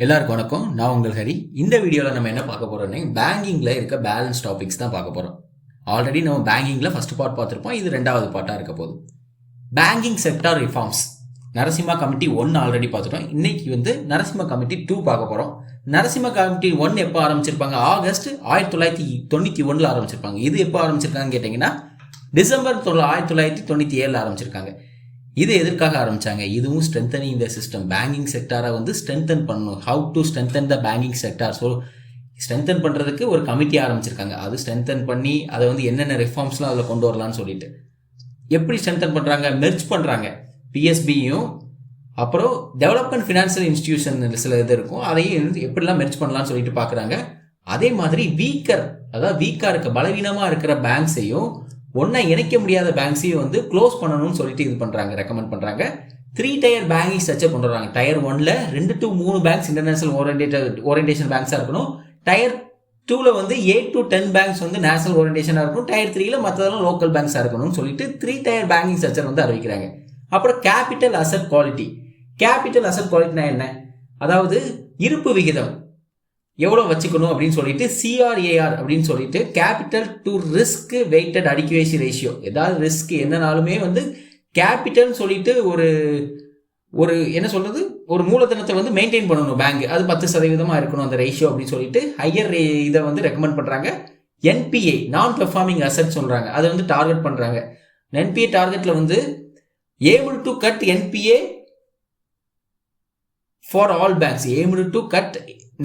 எல்லாருக்கும் வணக்கம். நான் உங்கள் ஹரி. இந்த வீடியோவில் நம்ம என்ன பார்க்க போறோம்னா பேங்கிங்கில் இருக்க பேலன்ஸ் டாபிக்ஸ் தான் பார்க்க போகிறோம். ஆல்ரெடி நம்ம பேங்கிங்கில் ஃபர்ஸ்ட் பார்ட் பார்த்துருப்போம். இது ரெண்டாவது பார்ட்டாக இருக்க போகுது. Banking sector reforms Narasimha committee 1 already பார்த்துட்டோம். இன்னைக்கு நரசிம்மா கமிட்டி 2 பார்க்க போகிறோம். நரசிம்மா கமிட்டி 1 எப்போ ஆரம்பிச்சிருப்பாங்க? ஆகஸ்ட் 1991 ஆரம்பிச்சிருப்பாங்க. இது எப்போ ஆரம்பிச்சிருக்காங்கன்னு கேட்டிங்கன்னா டிசம்பர் 1997 ஆரம்பிச்சிருக்காங்க. இது எதற்காக ஆரம்பிச்சாங்க? இதுவும் ஸ்ட்ரென்தனிங் இந்த சிஸ்டம், பேங்கிங் செக்டாரை ஸ்ட்ரென்தன் பண்ணணும். How to strengthen the banking sector. So strengthen பண்ணுறதுக்கு ஒரு கமிட்டி ஆரம்பிச்சிருக்காங்க. அது ஸ்ட்ரென்தன் பண்ணி அதை என்னென்ன ரிஃபார்ம்ஸ்லாம் அதில் கொண்டு வரலான்னு சொல்லிட்டு எப்படி ஸ்ட்ரென்தன் பண்ணுறாங்க? மெர்ஜ் பண்ணுறாங்க. பிஎஸ்பியும் அப்புறம் டெவலப்மெண்ட் ஃபினான்ஷியல் இன்ஸ்டிடியூஷன் சில இது இருக்கும், அதையும் எப்படிலாம் மெர்ஜ் பண்ணலாம்னு சொல்லிட்டு பார்க்குறாங்க. அதே மாதிரி வீக்காக இருக்க பலவீனமாக இருக்கிற பேங்க்ஸையும் ஒன்றா இணைக்க முடியாத பேங்க்ஸையும் க்ளோஸ் பண்ணணும்னு சொல்லிட்டு இது பண்ணுறாங்க, ரெக்கமெண்ட் பண்ணுறாங்க. 3 டயர் பேங்கிங் ஸ்ட்ரக்சர் கொண்டு வராங்க. டயர் 1ல 2 to 3 பேங்க்ஸ் இன்டர்நேஷனல் ஓரியன்டேஷன் பேங்க்ஸாக இருக்கணும். டயர் 2ல 8 to 10 பேங்க்ஸ் நேஷனல் ஓரியன்டேஷனாக இருக்கும். டயர் 3ல மற்றதெல்லாம் லோக்கல் பேங்க்ஸாக இருக்கணும்னு சொல்லிட்டு 3 டயர் பேங்கிங் ஸ்ட்ரக்சர் அறிவிக்கிறாங்க. அப்புறம் capital asset quality. Capital asset குவாலிட்டினா என்ன? அதாவது இருப்பு விகிதம் எவ்வளோ வச்சுக்கணும் அப்படின்னு சொல்லிட்டு CRAR அப்படின்னு சொல்லிட்டு capital to risk weighted adequacy ratio. ஏதாவது ரிஸ்க் என்னனாலுமே கேபிட்டல் சொல்லிட்டு ஒரு என்ன சொல்றது, ஒரு மூலதனத்தை மெயின்டைன் பண்ணணும் பேங்க். அது 10% இருக்கணும் அந்த ரேஷியோ அப்படின்னு சொல்லிட்டு ஹையர் இதை ரெக்கமெண்ட் பண்றாங்க. NPA நான் பெர்ஃபார்மிங் அசட் சொல்றாங்க. அதை டார்கெட் பண்றாங்க. NPA டார்கெட்ல able to cut NPA for all banks, able to cut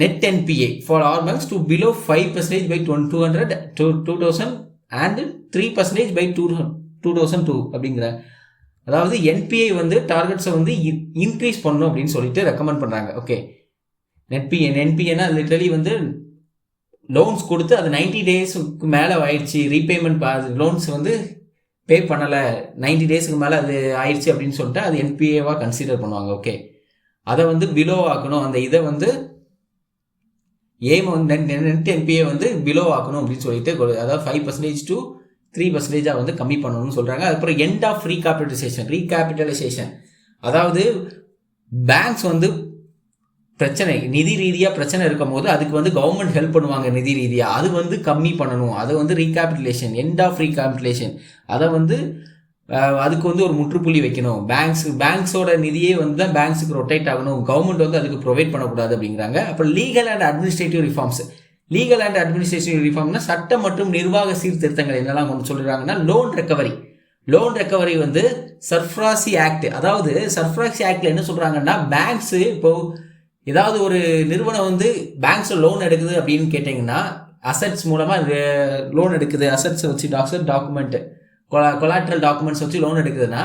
net NPA for all banks to below 5% by 2000 and 3% by 2002 அப்படிங்கிற. அதாவது NPA டார்கெட்ஸை இன்க்ரீஸ் பண்ணணும் அப்படின்னு சொல்லிட்டு ரெக்கமெண்ட் பண்றாங்க. ஓகே, NPAனா லிட்டரலி லோன்ஸ் கொடுத்து அது 90 டேஸ்க்கு மேலே ஆயிடுச்சு, ரீபேமெண்ட் லோன்ஸ் பே பண்ணலை, 90 டேஸ்க்கு மேலே அது ஆயிடுச்சு அப்படின்னு சொல்லிட்டு அது NPAவாக கன்சிடர் பண்ணுவாங்க. ஓகே, அதை பிலோ ஆக்கணும். அந்த இதை நெட் NPA பிலோ ஆக்கணும் அப்படின்னு சொல்லிட்டு, அதாவது 5% to 3% கம்மி பண்ணணும்னு சொல்றாங்க. அதுக்கப்புறம் எண்ட் ஆஃப் ரீகேபிட்டலைசேஷன். அதாவது பேங்க்ஸ் பிரச்சனை, நிதி ரீதியாக பிரச்சனை இருக்கும் போது அதுக்கு கவர்மெண்ட் ஹெல்ப் பண்ணுவாங்க நிதி ரீதியாக, அது கம்மி பண்ணணும். அதை ரீகேபிட்டலேஷன், எண்ட் ஆஃப் ரீகேபிட்டலேஷன், அதை அதுக்கு ஒரு முற்றுப்புள்ளி வைக்கணும். பேங்க்ஸோட நிதியே தான் பேங்க்ஸுக்கு ரொட்டேட் ஆகணும். கவர்மெண்ட் அதுக்கு ப்ரொவைட் பண்ணக்கூடாது அப்படிங்கிறாங்க. அப்புறம் legal and administrative reforms. Legal and administrative ரிஃபார்ம்னா சட்டம் மற்றும் நிர்வாக சீர்திருத்தங்கள் என்னெல்லாம் கொண்டு சொல்றாங்கன்னா லோன் ரெக்கவரி சர்ஃப்ராசி ஆக்ட். அதாவது சர்ஃப்ராசி ஆக்ட்ல என்ன சொல்றாங்கன்னா, பேங்க்ஸ் இப்போ ஏதாவது ஒரு நிறுவனம் பேங்க்ஸ் லோன் எடுக்குது அப்படின்னு கேட்டீங்கன்னா, அசட்ஸ் மூலமா லோன் எடுக்குது, அசட்ஸ் வச்சு டாக்குமெண்ட் கொலாட்ரல் டாக்குமெண்ட்ஸ் வச்சு லோன் எடுக்குதுன்னா,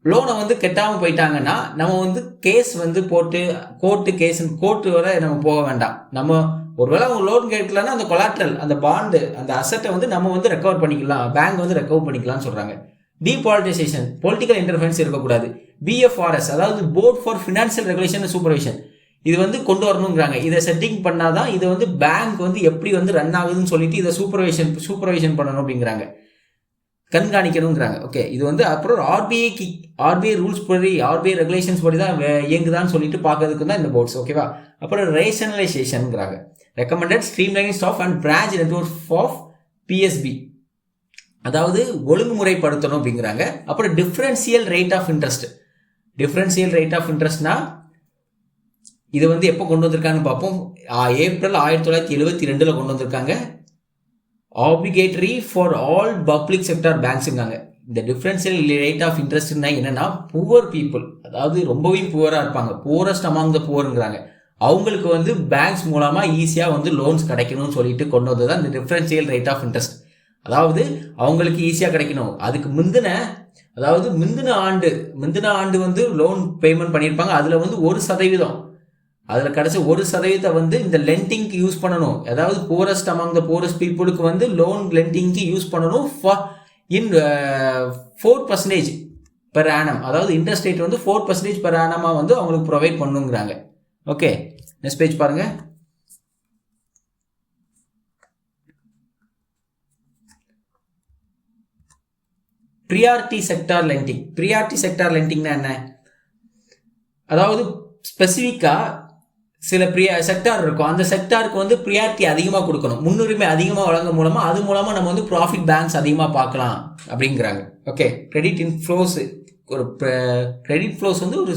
லோனை கெட்டாமல் போயிட்டாங்கன்னா நம்ம கேஸ் போட்டு கோர்ட்டு வரை நம்ம போக வேண்டாம். நம்ம ஒருவேளை அவங்க லோன் கேட்கலன்னா அந்த கொலாட்ரல், அந்த பாண்டு, அந்த அசட்டை நம்ம ரெக்கவர் பண்ணிக்கலாம், பேங்க் ரெக்கவர் பண்ணிக்கலாம்னு சொல்றாங்க. டீபாலிட்டைசேஷன், பொலிட்டிக்கல் இன்டர்ஃபரன்ஸ் இருக்கக்கூடாது. BFRS அதாவது board for financial regulation and supervision, இது கொண்டு வரணுங்கிறாங்க. இதை செட்டிங் பண்ணாதான் இது பேங்க் எப்படி ரன் ஆகுதுன்னு சொல்லிட்டு இதை சூப்பர்வைஷன் பண்ணணும் அப்படிங்கிறாங்க, கண்காணிக்கணுங்கிறாங்க. ஓகே, இது அப்புறம் RBI ரூல்ஸ் படி, RBI ரெகுலேஷன்ஸ் படி தான் இயங்குதான்னு சொல்லிட்டு பார்க்கறதுக்கு தான் இந்த போர்ட்ஸ். ஓகேவா? அப்புறம் ரேஷனலைசேஷன்ங்கிறாங்க. Recommended streamlining staff and branch network of PSB, அதாவது ஒழுங்குமுறைப்படுத்தணும் அப்படிங்கிறாங்க. அப்புறம் டிஃபரன்சியல் ரேட் ஆஃப் இன்ட்ரெஸ்ட்னா இது எப்போ கொண்டு வந்திருக்காங்கன்னு பார்ப்போம். ஏப்ரல் 1972 கொண்டு வந்திருக்காங்க. Obligatory for all public sector பேங்க்ஸுங்காங்க. இந்த டிஃபரன்ஷியல் ரேட் ஆஃப் இன்ட்ரெஸ்ட்னா என்னன்னா, புவர் பீப்புள், அதாவது ரொம்பவே புவராக இருப்பாங்க, புவரஸ்ட் அமாங் த புவருங்கிறாங்க, அவங்களுக்கு பேங்க்ஸ் மூலமா ஈஸியாக லோன்ஸ் கிடைக்கணும்னு சொல்லிட்டு கொண்டு வந்தது தான் இந்த டிஃபரன்ஷியல் ரேட் ஆஃப் இன்ட்ரெஸ்ட். அதாவது அவங்களுக்கு ஈஸியாக கிடைக்கணும். அதுக்கு முந்தின ஆண்டு லோன் பேமெண்ட் பண்ணியிருப்பாங்க. அதில் 1%, அதில் கிடைச்ச 1% இந்த லெண்டிங்க்கு யூஸ் பண்ணணும். அதாவது போரஸ்ட் அமாங் த போரஸ்ட் பீப்புளுக்கு லோன் லெண்டிங்க்கு யூஸ் பண்ணணும் இன் 4% பெர் ஆனம். அதாவது இன்ட்ரெஸ்ட் ரேட் 4% பெர் ஆனமா அவங்களுக்கு ப்ரொவைட் பண்ணுங்கிறாங்க. ஓகே, நெக்ஸ்ட் பேஜ் பாருங்க. ப்ரியாரிட்டி செக்டார் லெண்டிங்னா என்ன? அதாவது ஸ்பெசிஃபிக்கா சில செக்டார் இருக்கும். அந்த செக்டாருக்கு வந்து ப்ரியாரிட்டி அதிகமாக கொடுக்கணும், முன்னுரிமை அதிகமாக வழங்க மூலமாக அது மூலமாக நம்ம வந்து ப்ராஃபிட் பேங்க்ஸ் அதிகமாக பார்க்கலாம் அப்படிங்கிறாங்க. ஓகே, கிரெடிட் இன்ஃப்ளோஸ், ஒரு கிரெடிட் ஃப்ளோஸ் வந்து ஒரு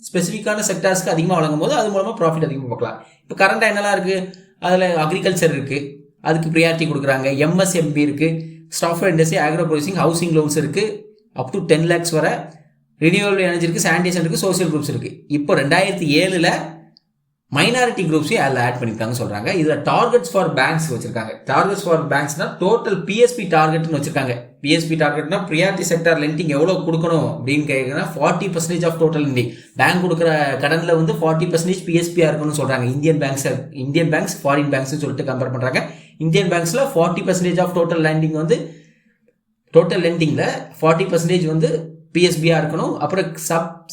ஸ்பெசிஃபிக்கான செக்டார்ஸ்க்கு அதிகமாக வழங்கும் போது அது மூலமாக ப்ராஃபிட் அதிகமாக பார்க்கலாம். இப்போ கரண்டாக என்னெல்லாம் இருக்குது, அதில் அக்ரிகல்ச்சர் இருக்குது, அதுக்கு ப்ரியாரிட்டி கொடுக்குறாங்க. எம்எஸ்எம்பி இருக்குது, software industry, agro processing, housing loans இருக்குது, அப் டு 10 lakhs வரை. ரினியூவபிள் எனர்ஜி இருக்குது, சானிடேஷன் இருக்குது, சோசியல் குரூப்ஸ் இருக்குது. இப்போ 2007 மைனாரிட்டி குரூப்ஸையும் அதில் ஆட் பண்ணியிருக்காங்க சொல்கிறாங்க. இதில் டார்கெட்ஸ் ஃபார் பேங்க்ஸ் வச்சுருக்காங்க. டார்கெட்ஸ் ஃபார் பேங்க்ஸ்னால் டோட்டல் பிஎஸ்பி டார்கெட்னு வச்சுருக்காங்க. பிஎஸ்பி டார்கெட்னா ப்ரியாரிட்டி செக்டார் லெண்டிங் எவ்வளோ கொடுக்கணும் அப்படின்னு கேட்குறேன்னா 40% ஆஃப் டோட்டல் லெண்டிங். பேங்க் கொடுக்குற கடனில் வந்து 40% பிஎஸ்பியாக இருக்கணும்னு சொல்கிறாங்க. இந்தியன் பேங்க்ஸ் ஃபாரின் பேங்க்ஸ்னு சொல்லிட்டு கம்பேர் பண்ணுறாங்க. இந்தியன் பேங்க்ஸில் 40% ஆஃப் டோட்டல் லெண்டிங் வந்து டோட்டல் லெண்டிங்கில் 40% வந்து பிஎஸ்பியாக இருக்கணும். அப்புறம்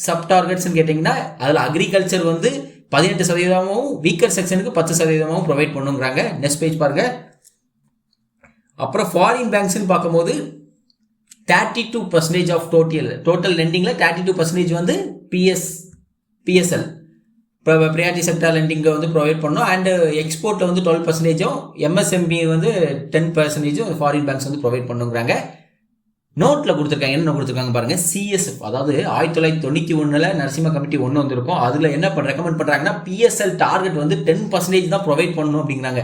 சப் டார்கெட்ஸ்ன்னு கேட்டிங்கன்னா அதில் அக்ரிகல்ச்சர் வந்து 18% வீக்கர் செக்ஷனுக்கு 10% ப்ரொவைட் பண்ணுங்கிறாங்க. நெக்ஸ்ட் பேஜ் பாருங்க. அப்புறம் ஃபாரின் பேங்க்ஸ்ன்னு பார்க்கும்போது 32% ஆஃப் டோட்டல் லெண்டிங்கில் 32% வந்து பிஎஸ்எல் ப்ரியாரிட்டி செக்டார் லெண்டிங்கை வந்து ப்ரொவைட் பண்ணணும். அண்ட் எக்ஸ்போர்ட்டில் வந்து 12%, எம்எஸ்எம்பி வந்து 10% ஃபாரின் பேங்க்ஸ் வந்து ப்ரொவைட் பண்ணுங்கிறாங்க. நோட்டில் கொடுத்துருக்காங்க. என்ன கொடுத்துருக்காங்க பாருங்கள். சிஎஸ்எஃப், அதாவது 1991 நரசிம்ம கமிட்டி ஒன்று வந்திருக்கும். அதில் என்ன ரெக்கமெண்ட் பண்ணுறாங்கன்னா பிஎஸ்எல் டார்கெட் வந்து 10% தான் ப்ரொவைட் பண்ணணும் அப்படிங்கிறாங்க.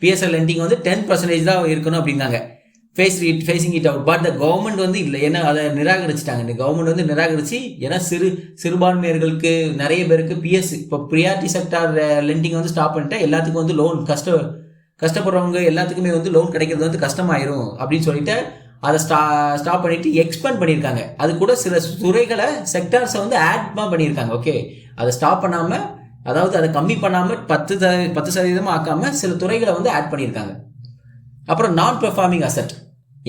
பிஎஸ்எல் லெண்டிங் வந்து 10% தான் இருக்கணும் அப்படிங்கிறாங்க. Facing it out. But the government வந்து இல்லை, ஏன்னா அதை நிராகரிச்சிட்டாங்க. இந்த கவர்மெண்ட் வந்து நிராகரிச்சு, ஏன்னா சிறுபான்மையர்களுக்கு நிறைய பேருக்கு இப்போ ப்ரியாரிட்டி செக்டார் லெண்டிங் வந்து ஸ்டாப் பண்ணிட்டா எல்லாத்துக்கும் வந்து லோன் கஷ்டப்படுறவங்க எல்லாத்துக்குமே வந்து லோன் கிடைக்கிறது வந்து கஷ்டமாயிரும் அப்படின்னு சொல்லிட்டு அதை ஸ்டாப் பண்ணிட்டு எக்ஸ்பேண்ட் பண்ணியிருக்காங்க. அது கூட சில துறைகளை செக்டார்ஸை வந்து ஆட் பண்ணியிருக்காங்க. ஓகே, அதை ஸ்டாப் பண்ணாமல், அதாவது அதை கம்மி பண்ணாமல் 10% ஆக்காமல் சில துறைகளை வந்து ஆட் பண்ணியிருக்காங்க. அப்புறம் நான் பெர்ஃபார்மிங் அசெட்,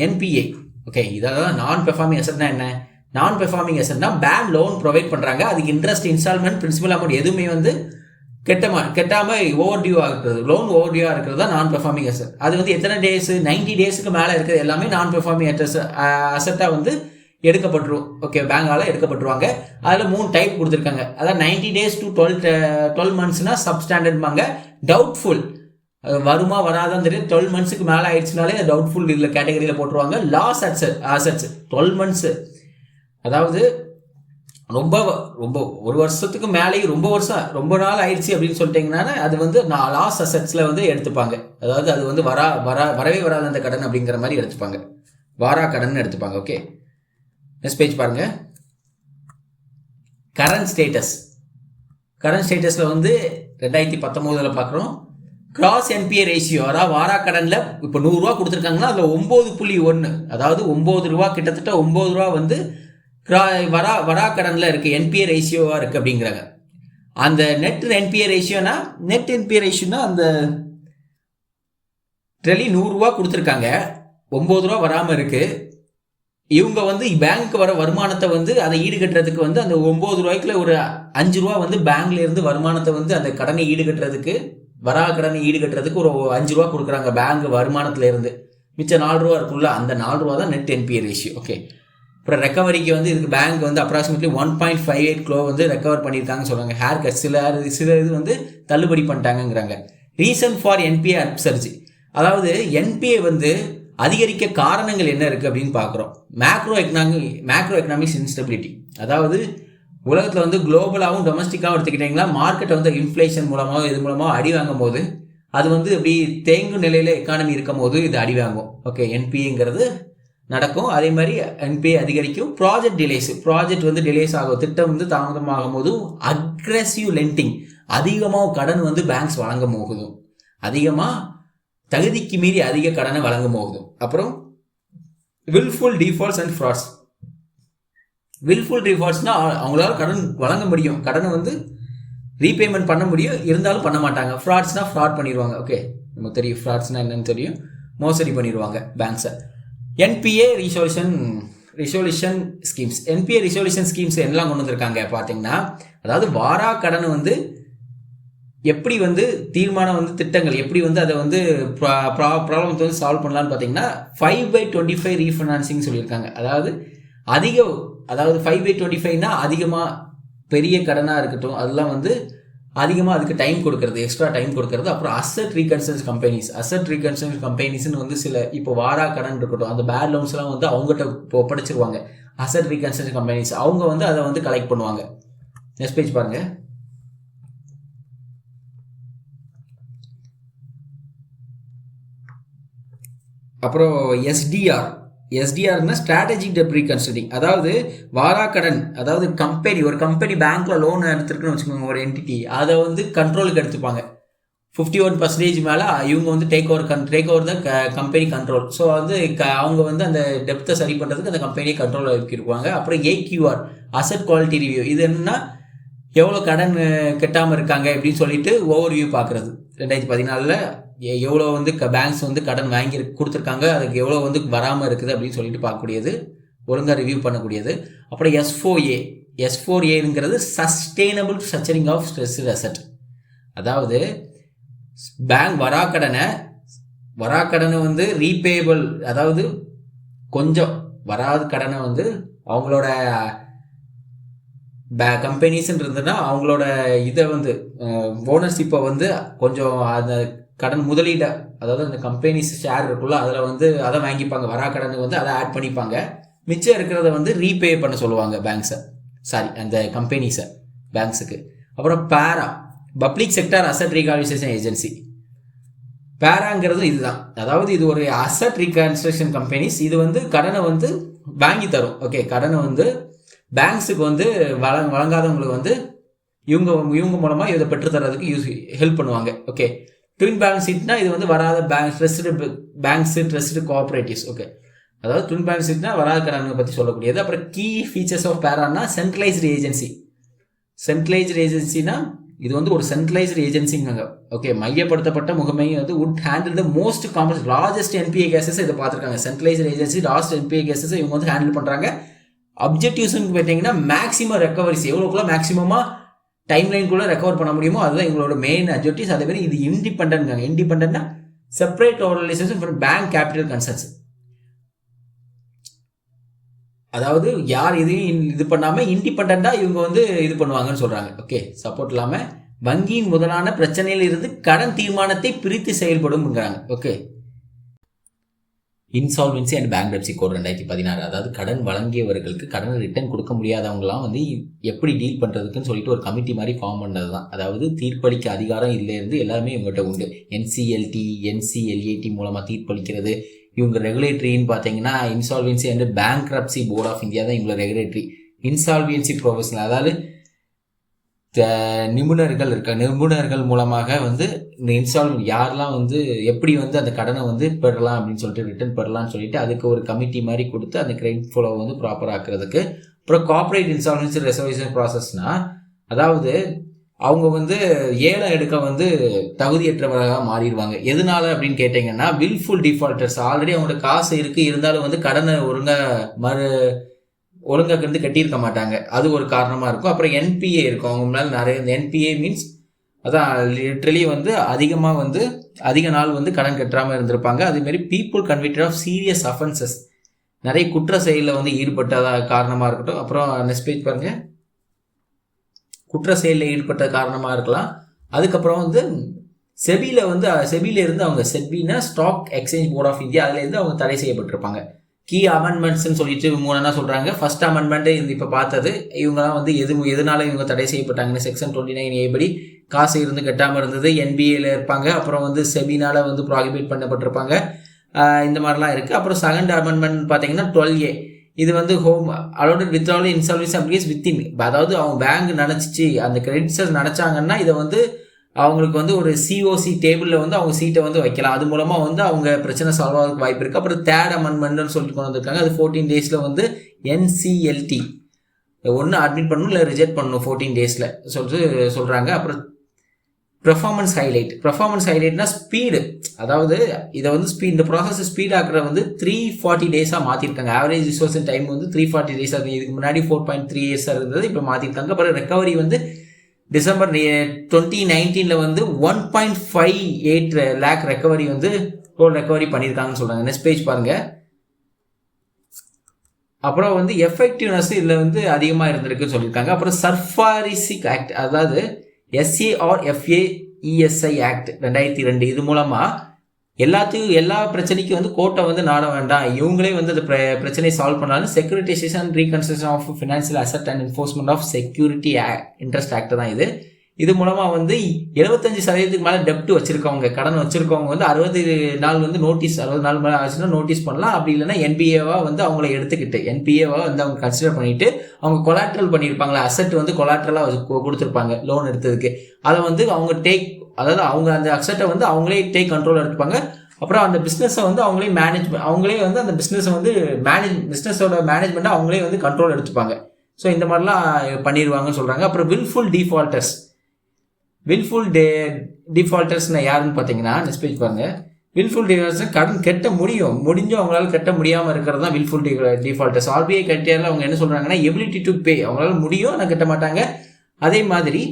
என்பிஏ. ஓகே, இதெல்லாம் நான் பெர்ஃபார்மிங் அசெட்னா என்ன? நான் பெர்ஃபார்மிங் அசெட்னா பேங்க் லோன் ப்ரொவைட் பண்ணுறாங்க, அதுக்கு இன்ட்ரெஸ்ட், இன்ஸ்டால்மெண்ட், பிரின்சிபல் அமௌண்ட் எதுவுமே வந்து கெட்டாமல் ஓவர் இருக்கிறது, லோன் ஓவர் டியூவாக இருக்கிறது தான் நான் பெர்ஃபார்மிங் அசெட். அது வந்து எத்தனை டேஸ், 90 டேஸுக்கு மேலே இருக்கிறது எல்லாமே நான் பெர்ஃபார்மிங் அசெட்டாக வந்து எடுக்கப்பட்டுரும். ஓகே, பேங்கால் எடுக்கப்பட்டுருவாங்க. அதில் 3 டைப் கொடுத்துருக்காங்க. அதாவது 90 days to 12 monthsனா சப்ஸ்டாண்டர்ட்பாங்க. டவுட்ஃபுல், வருமா வராதான் தெரியும். 12 monthsக்கு மேலே ஆயிடுச்சுனாலே டவுட்ஃபுல் இதில் கேட்டகரியில் போட்டுருவாங்க. லாஸ் அசெட்ஸ் 12 months, அதாவது ரொம்ப ஒரு வருஷத்துக்கு மேலேயும் ரொம்ப நாள் ஆயிடுச்சு அப்படின்னு சொல்லிட்டீங்கன்னா அது வந்து லாஸ் அசெட்ஸில் வந்து எடுத்துப்பாங்க. அதாவது அது வந்து வரவே வராத அந்த கடன் அப்படிங்கிற மாதிரி எடுத்துப்பாங்க, வாரா கடன் எடுத்துப்பாங்க. ஓகே, நெக்ஸ்ட் பேஜ் பாருங்க. கரண்ட் ஸ்டேட்டஸில் வந்து 2019 பார்க்குறோம். கிராஸ் என்பிஏ ரேஷியோ, அதாவது வாரா கடனில் இப்போ 100 ரூபா கொடுத்துருக்காங்கன்னா அதில் 9.1, அதாவது 9 ரூபா, கிட்டத்தட்ட 9 ரூபா வந்து வரா கடனில் இருக்குது, என்பிஏ ரேஷியோவாக இருக்குது அப்படிங்கிறாங்க. அந்த நெட் என்பிஏ ரேஷியோனா அந்த ட்ரெலி 100 ரூபா கொடுத்துருக்காங்க, 9 ரூபா வராமல் இருக்குது. இவங்க வந்து பேங்க்கு வர வருமானத்தை வந்து அதை ஈடுகட்டுறதுக்கு வந்து அந்த 9 ரூபாய்க்குள்ள ஒரு 5 ரூபா வந்து பேங்க்ல இருந்து வருமானத்தை வந்து அந்த கடனை ஈடுகட்டுறதுக்கு, வரா கடனை ஈடுகட்டுறதுக்கு ஒரு 5 ரூபா கொடுக்குறாங்க பேங்க் வருமானத்துல இருந்து. மிச்சம் 4 ரூபா இருக்குல்ல, அந்த 4 ரூபா தான் நெட் என்பிஏ ரேஷியோ. ஓகே, அப்புறம் ரெக்கவரிக்கு வந்து இதுக்கு பேங்க் வந்து அப்ராக்சிமேட்லி 1.58 crore வந்து ரெக்கவர் பண்ணியிருக்காங்கன்னு சொல்கிறாங்க. ஹேர் கட் சில இது வந்து தள்ளுபடி பண்ணிட்டாங்கங்கிறாங்க. ரீசன் ஃபார் என்பிஏ அப்சர்ஜி, அதாவது என்பிஏ வந்து அதிகரிக்க காரணங்கள் என்ன இருக்குது அப்படின்னு பார்க்குறோம். மேக்ரோ எக்கனாமிக்ஸ் இன்ஸ்டபிலிட்டி, அதாவது உலகத்தில் வந்து குளோபலாகவும் டொமஸ்டிக்காகவும் எடுத்துக்கிட்டிங்கன்னா மார்க்கெட்டை வந்து இன்ஃப்ளேஷன் மூலமாக இது மூலமாக அடி வாங்கும் போது அது வந்து இப்படி தேங்கும் நிலையில் எக்கானமி இருக்கும் போது இது அடி வாங்கும். ஓகே, என்பிஏங்கிறது நடக்கும். அதே மாதிரி என்பிஏ அதிகரிக்கும். ப்ராஜெக்ட் வந்து டிலேஸ் ஆகும், திட்டம் வந்து தாமதமாகும் போதும் அக்ரெசிவ் லெண்டிங், அதிகமாக கடன் வந்து பேங்க்ஸ் வழங்கும் போகுதும், அதிகமாக தகுதிக்கு மீறி அதிக கடனை வழங்கும் போகுதும். அப்புறம் wilful defaults and frauds. Wilful டிஃபால்ட்ஸ்னா அவங்களால கடன் வழங்க முடியும், கடனை வந்து ரீபேமெண்ட் பண்ண முடியும், இருந்தாலும் பண்ண மாட்டாங்க. ஃப்ராட்ஸ்னா ஃப்ராட் பண்ணிடுவாங்க. ஓகே, நமக்கு தெரியும் ஃப்ராட்ஸ்னா என்னன்னு தெரியும், மோசடி பண்ணிடுவாங்க பேங்க்ஸை. NPA resolution schemes. NPA resolution schemes எல்லாம் கொண்டு வந்திருக்காங்க பார்த்தீங்கன்னா, அதாவது வாரா கடனை வந்து எப்படி வந்து தீர்மானம் வந்து திட்டங்கள் எப்படி வந்து அதை வந்து ப்ராப்ளத்தை வந்து சால்வ் பண்ணலான்னு பார்த்தீங்கன்னா 5/25 ரீஃபைனான்சிங் சொல்லியிருக்காங்க. அதாவது 5/25னா அதிகமாக பெரிய கடனாக இருக்கட்டும், அதெல்லாம் வந்து அதிகமாக அதுக்கு டைம் கொடுக்கறது, எக்ஸ்ட்ரா டைம் கொடுக்கறது. அப்புறம் asset reconstruction companies. Asset reconstruction கம்பெனிஸ்னு வந்து சில இப்போ வாரா கடன் இருக்கட்டும், அந்த பேட் லோன்ஸ்லாம் வந்து அவங்ககிட்ட இப்போ ஒப்படைச்சிருவாங்க. அசட் ரீகன்ஸ்ட்ரக்ஷன் கம்பெனிஸ் அவங்க வந்து அதை வந்து கலெக்ட் பண்ணுவாங்க. நெக்ஸ்ட் பேஜ் பாருங்க. அப்புறம் எஸ்டிஆர்னா ஸ்ட்ராட்டஜிக் டெட் ரீகன்ஸ்ட்ரக்டிங். அதாவது வாராக்கடன், அதாவது ஒரு கம்பெனி பேங்க்ல லோன் எடுத்துருக்குன்னு வச்சுக்கோங்க, ஒரு என்டிட்டி, அதை வந்து கண்ட்ரோலுக்கு எடுத்துப்பாங்க. 51% மேலே இவங்க வந்து டேக் ஓவர் தான் கம்பெனி கண்ட்ரோல். ஸோ வந்து அவங்க வந்து அந்த டெப்த்தை சரி பண்ணுறதுக்கு அந்த கம்பெனியை கண்ட்ரோல் ஆக்கியிருப்பாங்க. அப்புறம் ஏக்யூஆர் அசட் குவாலிட்டி ரிவ்யூ. இது என்னன்னா எவ்வளோ கடன் கட்டாமல் இருக்காங்க அப்படின்னு சொல்லிட்டு ஓவர் வியூ பார்க்குறது. 2014 எவ்வளோ வந்து பேங்க்ஸ் வந்து கடன் வாங்கி கொடுத்துருக்காங்க, அதுக்கு எவ்வளோ வந்து வராமல் இருக்குது அப்படின்னு சொல்லிட்டு பார்க்கக்கூடியது, ஒழுங்காக ரிவ்யூ பண்ணக்கூடியது. அப்புறம் S4Aங்கிறது sustainable structuring of stressed asset. அதாவது பேங்க் வராக்கடனை வந்து ரீபேபிள், அதாவது கொஞ்சம் வராத கடனை வந்து அவங்களோட கம்பெனிஸ்ன்னு இருந்ததுன்னா அவங்களோட இதை வந்து ஓனர்ஷிப்பை வந்து கொஞ்சம் அந்த கடன் முதலீடை, அதாவது அந்த கம்பெனிஸ் ஷேர் இருக்குல்ல, அதில் வந்து அதை வாங்கிப்பாங்க. வராக்கடனுக்கு வந்து அதை ஆட் பண்ணிப்பாங்க. மிச்சம் இருக்கிறத வந்து ரீபே பண்ண சொல்லுவாங்க அந்த கம்பெனிஸை பேங்க்ஸுக்கு. அப்புறம் பப்ளிக் செக்டார் அசட் ரீகால்குலேஷன் ஏஜென்சி. பேராங்கிறது இதுதான். அதாவது இது ஒரு அசட் ரீகன்ஸ்ட்ரக்ஷன் கம்பெனிஸ். இது வந்து கடனை வந்து வாங்கி தரும். ஓகே, கடனை வந்து பேங்க்ஸுக்கு வந்து வழங்காதவங்களுக்கு வந்து இவங்க மூலமாக இதை பெற்றுத்தரதுக்கு ஹெல்ப் பண்ணுவாங்க. ஓகே, ட்வின் பேலன்ஸ் ஷீட்னா இது வந்து வராத ட்ரஸ்டு கோஆபரேட்டிவ்ஸ். ஓகே, அதாவது ட்வின் பேலன்ஸ் ஷீட்னா வராத கடனை பற்றி சொல்லக்கூடியது. அப்புறம் கீ ஃபீச்சர்ஸ் ஆஃப் பேரானா சென்ட்ரலைஸ்டு ஏஜென்சினா இது வந்து ஒரு சென்ட்ரலைஸ்டு ஏஜென்சிங்க. ஓகே, மையப்படுத்தப்பட்ட முகமையை வந்து would handle the most complex largest NPA cases. இதை பார்த்துருக்காங்க. Centralised agency last NPA cases இவங்க வந்து ஹேண்டில் பண்ணுறாங்க. அப்ஜெக்டிவ்ஸ்ன்னு பார்த்தீங்கன்னா மேக்ஸிமம் ரெக்கவரிஸ், எவ்வளோக்குள்ள மேக்ஸிமமாக டைம்லைனுக்குள்ளே ரெக்கவர் பண்ண முடியுமோ அதுதான் எங்களோட மெயின் அப்ஜெக்டிவ்ஸ். அதே மாதிரி இது இண்டிபெண்டன்ட்னா separate organisation from bank capital concerns. அதாவது யார் இதையும் இது பண்ணாமல் இண்டிபெண்டாக இவங்க வந்து இது பண்ணுவாங்கன்னு சொல்கிறாங்க. ஓகே, சப்போர்ட் இல்லாமல் வங்கியின் முதலான பிரச்சனையில் இருந்து கடன் தீர்மானத்தை பிரித்து செயல்படும்ங்கிறாங்க. Okay, insolvency and bankruptcy code 2016. அதாவது கடன் வழங்கியவர்களுக்கு கடனை ரிட்டர்ன் கொடுக்க முடியாதவங்களாம் வந்து எப்படி டீல் பண்ணுறதுக்குன்னு சொல்லிட்டு ஒரு கமிட்டி மாதிரி ஃபார்ம் பண்ணது தான். அதாவது தீர்ப்பளிக்க அதிகாரம் இதிலேருந்து எல்லாருமே இவங்ககிட்ட உண்டு. NCLT NCLAT மூலமாக தீர்ப்பளிக்கிறது. இவங்க ரெகுலேட்டரின்னு பார்த்தீங்கன்னா insolvency and bankruptcy board of India தான் இவங்க ரெகுலேட்டரி. இன்சால்வென்சி ப்ரொஃபஷனல், அதாவது நிபுணர்கள் மூலமாக வந்து இந்த இன்ஸ்டால்மெண்ட் யாரெல்லாம் வந்து எப்படி வந்து அந்த கடனை வந்து பெறலாம் அப்படின்னு சொல்லிட்டு ரிட்டர்ன் பெறலாம்னு சொல்லிட்டு அதுக்கு ஒரு கமிட்டி மாதிரி கொடுத்து அந்த கிரெடிட் ஃப்ளோ வந்து ப்ராப்பராக ஆக்குறதுக்கு. அப்புறம் கார்ப்பரேட் இன்சால்வென்சி ரெசர்வேஷன் ப்ராசஸ்னா, அதாவது அவங்க வந்து ஏலம் எடுக்க வந்து தகுதியற்றவராக மாறிடுவாங்க. எதனால அப்படின்னு கேட்டிங்கன்னா வில்ஃபுல் டிஃபால்டர்ஸ். ஆல்ரெடி அவங்களோட காசு இருக்குது, இருந்தாலும் வந்து கடனை ஒழுங்காக இருந்து கட்டியிருக்க மாட்டாங்க. அது ஒரு காரணமாக இருக்கும். அப்புறம் NPA இருக்கும் அவங்க மேலே நிறைய. இந்த NPA மீன்ஸ் அதான் லிட்ரலி வந்து அதிக நாள் வந்து கடன் கட்டாமல் இருந்திருப்பாங்க. அதேமாரி people convicted of serious offences, நிறைய குற்ற செயலில் வந்து ஈடுபட்டதாக காரணமாக இருக்கட்டும். அப்புறம் நெக்ஸ்ட் பேஜ் பாருங்க. குற்ற செயலில் ஈடுபட்ட காரணமாக இருக்கலாம். அதுக்கப்புறம் வந்து செபியில் இருந்து அவங்க செபினா stock exchange board of India, அதுலேருந்து அவங்க தடை செய்யப்பட்டிருப்பாங்க. கீ அமெண்ட்மெண்ட்ஸ்ன்னு சொல்லிட்டு 3 என்ன சொல்கிறாங்க. ஃபர்ஸ்ட் அமெண்ட்மெண்ட்டு இப்போ பார்த்தது, இவங்கலாம் வந்து எதனால இவங்க தடை செய்யப்பட்டாங்கன்னு செக்ஷன் 29A படி காசு இருந்து கட்டாமல் இருந்தது, NBAல இருப்பாங்க, அப்புறம் வந்து செபினால் வந்து ப்ராகிபிட் பண்ணப்பட்டிருப்பாங்க, இந்த மாதிரிலாம் இருக்குது. அப்புறம் செகண்ட் அமெண்ட்மெண்ட் பார்த்தீங்கன்னா 12A. இது வந்து home allowed withdrawal insolvency application within. அதாவது அவங்க பேங்க் நினச்சிச்சு அந்த கிரெடிட்ஸர்ஸ் நினச்சாங்கன்னா இதை வந்து அவங்களுக்கு வந்து ஒரு COC டேபிளில் வந்து அவங்க சீட்டை வந்து வைக்கலாம். அது மூலமாக வந்து அவங்க பிரச்சனை சால்வ் ஆகிறதுக்கு வாய்ப்பு இருக்குது. அப்புறம் தேர்ட் அமெண்ட்மெண்ட்னு சொல்லிட்டு கொண்டு வந்திருக்காங்க. அது 14 days வந்து NCLT ஒன்று அட்மிட் பண்ணணும் இல்லை ரிஜெக்ட் பண்ணணும் 14 days சொல்கிறாங்க. அப்புறம் பெர்ஃபார்மன்ஸ் ஹைலைட்னா ஸ்பீடு. அதாவது இதை வந்து இந்த ப்ராசஸ் ஸ்பீட் ஆக்குற வந்து 340 days மாற்றிருக்காங்க. ஆவரேஜ் ரிசோர்ஸ் டைம் வந்து 340 days. இதுக்கு முன்னாடி 4.3 years இருந்தது, இப்போ மாற்றிருக்காங்க. அப்புறம் ரெக்கவரி வந்து டிசம்பர் 2019 வந்து 1.58 lakh ரெக்கவரி வந்து ரெக்கவரி பண்ணியிருக்காங்கன்னு சொல்கிறாங்க. நெக்ஸ்ட் பேஜ் பாருங்க. அப்புறம் வந்து எஃபெக்டிவ்னஸ் இதில் வந்து அதிகமாக இருந்திருக்குன்னு சொல்லியிருக்காங்க. அப்புறம் சர்ஃபாரிசிக் ஆக்ட், அதாவது SARFAESI ஆக்ட் 2002 இது மூலமா எல்லா பிரச்சனைக்கும் வந்து கோர்ட்டை வந்து நாட வேண்டாம், இவங்களே வந்து அந்த பிரச்சனையை சால்வ் பண்ணாலும் securitisation reconstruction of financial asset and enforcement of security interest act தான் இது மூலமா வந்து 75% மேல டெப்ட் வச்சிருக்கவங்க, கடன் வச்சிருக்கவங்க வந்து 60 நாள் வந்து நோட்டீஸ், 60 நாள் மேல ஆச்சுன்னா நோட்டீஸ் பண்ணலாம். அப்படி இல்லைன்னா என்பிஏவா வந்து அவங்கள எடுத்துக்கிட்டு என்பிஏவா வந்து அவங்க கன்சிடர் பண்ணிட்டு அவங்க கொலாட்ரல் பண்ணியிருப்பாங்களா, அசெட் வந்து கொலாட்ரலா கொடுத்துருப்பாங்க லோன் எடுத்ததுக்கு, அதை வந்து அவங்க அதாவது அவங்க அந்த அசெட்டை வந்து அவங்களே டேக் கண்ட்ரோல் எடுத்துப்பாங்க. அப்புறம் அந்த பிஸ்னஸை வந்து அவங்களே வந்து அந்த பிஸ்னஸை வந்து பிஸ்னஸோட மேனேஜ்மெண்ட்டை அவங்களே வந்து கண்ட்ரோல் எடுத்துப்பாங்க. ஸோ இந்த மாதிரிலாம் பண்ணிடுவாங்கன்னு சொல்றாங்க. அப்புறம் வில்ஃபுல் டிஃபால்டர்ஸ்னா யாருன்னு பார்த்தீங்கன்னா நெக்ஸ்ட் பேஜ் பாருங்க. வில்ஃபுல் டிஃபால்டர்ஸ் கடன் கட்ட முடிஞ்சும் அவங்களால கட்ட முடியாமல் இருக்கிறது தான் வில்ஃபுல் டிஃபால்டர்ஸ். ஆர்பிஐ கிரைட்டீரியாவில் அவங்க என்ன சொல்றாங்கன்னா எபிலிட்டி டு பே, அவங்களால முடியும் ஆனால் கட்ட மாட்டாங்க. அதே மாதிரி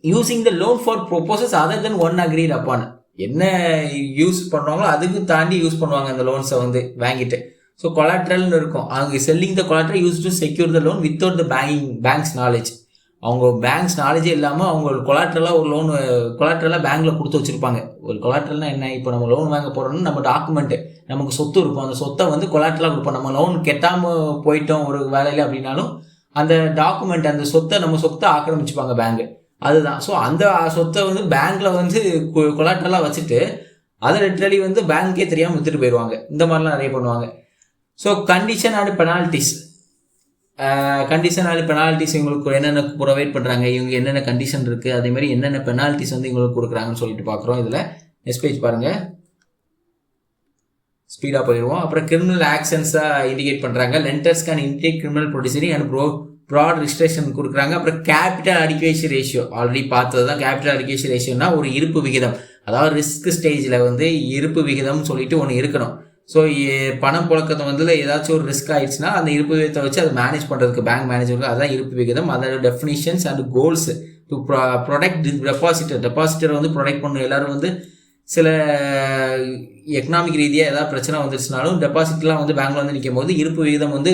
using the loan for proposes other then one agreed upon, என்ன யூஸ் பண்ணுவாங்களோ அதுக்கு தாண்டி யூஸ் பண்ணுவாங்க அந்த லோன்ஸை வந்து வாங்கிட்டு. ஸோ கொலாட்ரல்னு இருக்கும், அவங்க selling the collateral use to secure the loan without the banks knowledge. அவங்க பேங்க்ஸ் நாலேஜே இல்லாமல் அவங்க கொலாட்ரலாக ஒரு லோன் கொலாட்ரலாக பேங்க்ல கொடுத்து வச்சிருப்பாங்க. ஒரு கொலாட்ரல்னா என்ன, இப்போ நம்ம லோன் வாங்க போறோம்னா நம்ம டாக்குமெண்ட், நமக்கு சொத்து இருக்கும், அந்த சொத்தை வந்து கொலாட்ரலாக கொடுப்போம். நம்ம லோன் கெட்டாமல் போயிட்டோம் ஒரு வேலையில் அப்படின்னாலும் அந்த டாக்குமெண்ட், அந்த நம்ம சொத்தை ஆக்கிரமிச்சுப்பாங்க பேங்க், அதுதான். ஸோ அந்த சொத்தை வந்து பேங்க்ல வந்து கொலாட்ரலாக வச்சுட்டு அதை லிட்டரலி வந்து பேங்க்கே தெரியாமல் வித்துட்டு போயிடுவாங்க. இந்த மாதிரிலாம் நிறைய பண்ணுவாங்க. ஸோ கண்டிஷன் அண்ட் பெனால்டிஸ் இவங்களுக்கு என்னென்ன ப்ரொவைட் பண்ணுறாங்க, இவங்க என்னென்ன கண்டிஷன் இருக்குது, அதே மாதிரி என்னென்ன பெனால்டிஸ் வந்து இவங்களுக்கு கொடுக்குறாங்கன்னு சொல்லிட்டு பார்க்குறோம். இதில் நெக்ஸ்ட் பேஜ் பாருங்கள், ஸ்பீடாக போயிடுவோம். அப்புறம் கிரிமினல் ஆக்ஷன்ஸாக இண்டிகேட் பண்ணுறாங்க. Lenders can intake criminal proceeding and broad restriction கொடுக்குறாங்க. அப்புறம் கேபிட்டல் அடிக்குவேஷன் ரேஷியோ ஆல்ரெடி பார்த்தது தான். கேபிட்டல் அடிக்குவேஷன் ரேஷியோனா ஒரு இருப்பு விகிதம், அதாவது ரிஸ்க் ஸ்டேஜில் வந்து இருப்பு விகிதம்னு சொல்லிட்டு ஒன்று இருக்கணும். ஸோ பணம் புழக்கத்தை வந்து ஏதாச்சும் ஒரு ரிஸ்க் ஆயிடுச்சுன்னா அந்த இருப்பு விகிதத்தை வச்சு அதை மேனேஜ் பண்ணுறதுக்கு பேங்க் மேனேஜருக்கு அதுதான் இருப்பு விகிதம். அதோட definitions and goals to protect depositor வந்து ப்ரொடெக்ட் பண்ணணும். எல்லாரும் வந்து சில எக்கனாமிக் ரீதியாக ஏதாவது பிரச்சனை வந்துருச்சுனாலும் டெபாசிட்லாம் வந்து பேங்க்ல வந்து நிற்கும் போது இருப்பு விகிதம் வந்து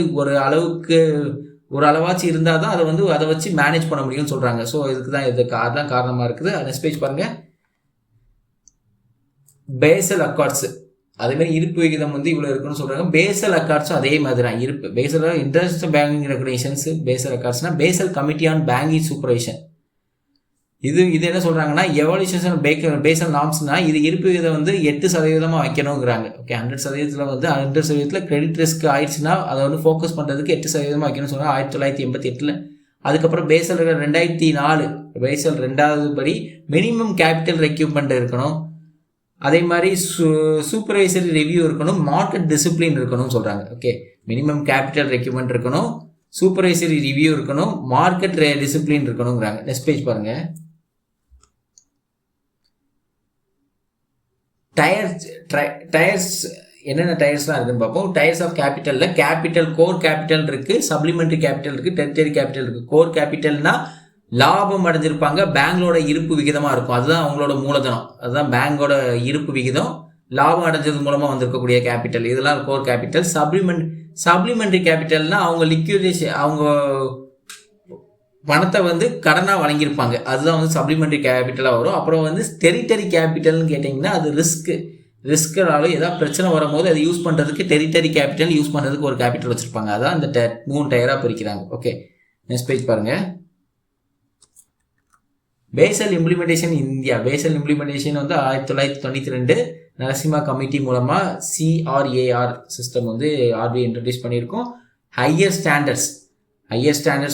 ஒரு அளவாச்சு இருந்தால் தான் அதை வச்சு மேனேஜ் பண்ண முடியும்னு சொல்கிறாங்க. ஸோ இதுக்கு தான் அதுதான் காரணமாக இருக்குது. நெக்ஸ்ட் பேஜ் பாருங்க, பேசல் அக்கார்ட்ஸ், அதே மாதிரி இருப்பு விகிதம் வந்து இவ்வளோ இருக்குன்னு சொல்றாங்க. பேசல் அக்கார்ட்ஸும் அதே மாதிரி தான் இருப்பு. Basel international banking regulations, Basel அக்கார்ட்ஸ்னா Basel committee on banking supervision. இது என்ன சொல்றாங்கன்னா எவல்யூஷன் பேசல் நார்ம்ஸ்னா இது இருப்பு விகிதம் வந்து 8% வைக்கணுங்கிறாங்க. ஓகே, 100% வந்து 100% கிரெடிட் ரிஸ்க் ஆயிடுச்சுன்னா அதை வந்து ஃபோக்கஸ் பண்றதுக்கு 8% வைக்கணும்னு சொல்றாங்க 1988. அதுக்கப்புறம் பேசல் 2004 பேசல் 2வது படி மினிமம் கேபிட்டல் ரெக்யூப்மெண்ட் இருக்கணும். அதே மாதிரி சூப்பர்வைசரி ரிவ்யூ இருக்கணும், மார்க்கெட் டிசிப்ளின் இருக்கணும்னு சொல்றாங்க. ஓகே, மினிமம் கேபிட்டல் ரெக்யூப்மெண்ட் இருக்கணும், சூப்பர்வைசரி ரிவ்யூ இருக்கணும், மார்க்கெட் டிசிப்ளின் இருக்கணுங்கிறாங்க. நெக்ஸ்ட் பேஜ் பாருங்க, டயர்ஸ் என்னென்ன டயர்ஸ்லாம் இருக்குன்னு பார்ப்போம். டயர்ஸ் ஆஃப் கேபிட்டல்ல கேபிட்டல் கோர் கேபிட்டல் இருக்கு, சப்ளிமெண்டரி கேபிட்டல் இருக்கு, டெரிட்டரி கேபிட்டல் இருக்கு. கோர் கேபிட்டல்னா லாபம் அடைஞ்சிருப்பாங்க, பேங்கோட இருப்பு விகிதமா இருக்கும், அதுதான் அவங்களோட மூலதனம், அதுதான் பேங்கோட இருப்பு விகிதம். லாபம் அடைஞ்சது மூலமா வந்திருக்கக்கூடிய கேபிட்டல், இதெல்லாம் கோர் கேபிட்டல். சப்ளிமெண்டரி கேபிட்டல்னா அவங்க லிக்விடேஷன், அவங்க பணத்தை வந்து கடனா வழங்கியிருப்பாங்க, அதுதான் வந்து சப்ளிமெண்டரி கேபிட்டலா வரும். அப்புறம் வந்து டெரிட்டரி கேபிட்டல்னு கேட்டிங்கன்னா அது ரிஸ்க்னால ஏதாவது பிரச்சனை வரும்போது அதை யூஸ் பண்றதுக்கு டெரிட்டரி கேபிட்டல் யூஸ் பண்றதுக்கு ஒரு கேபிட்டல் வச்சிருப்பாங்க, அதான் இந்த 3 டயரா பிரிக்கிறாங்க. ஓகே, நெக்ஸ்ட் பேஜ் பாருங்க, Basel implementation India. Basel implementation வந்து 1992 நரசிம்மா கமிட்டி மூலமா CRAR சிஸ்டம் வந்து ஆர்பிஐ இன்ட்ரடியூஸ் பண்ணியிருக்கோம். ஹையர் ஸ்டாண்டர்ட்ஸ்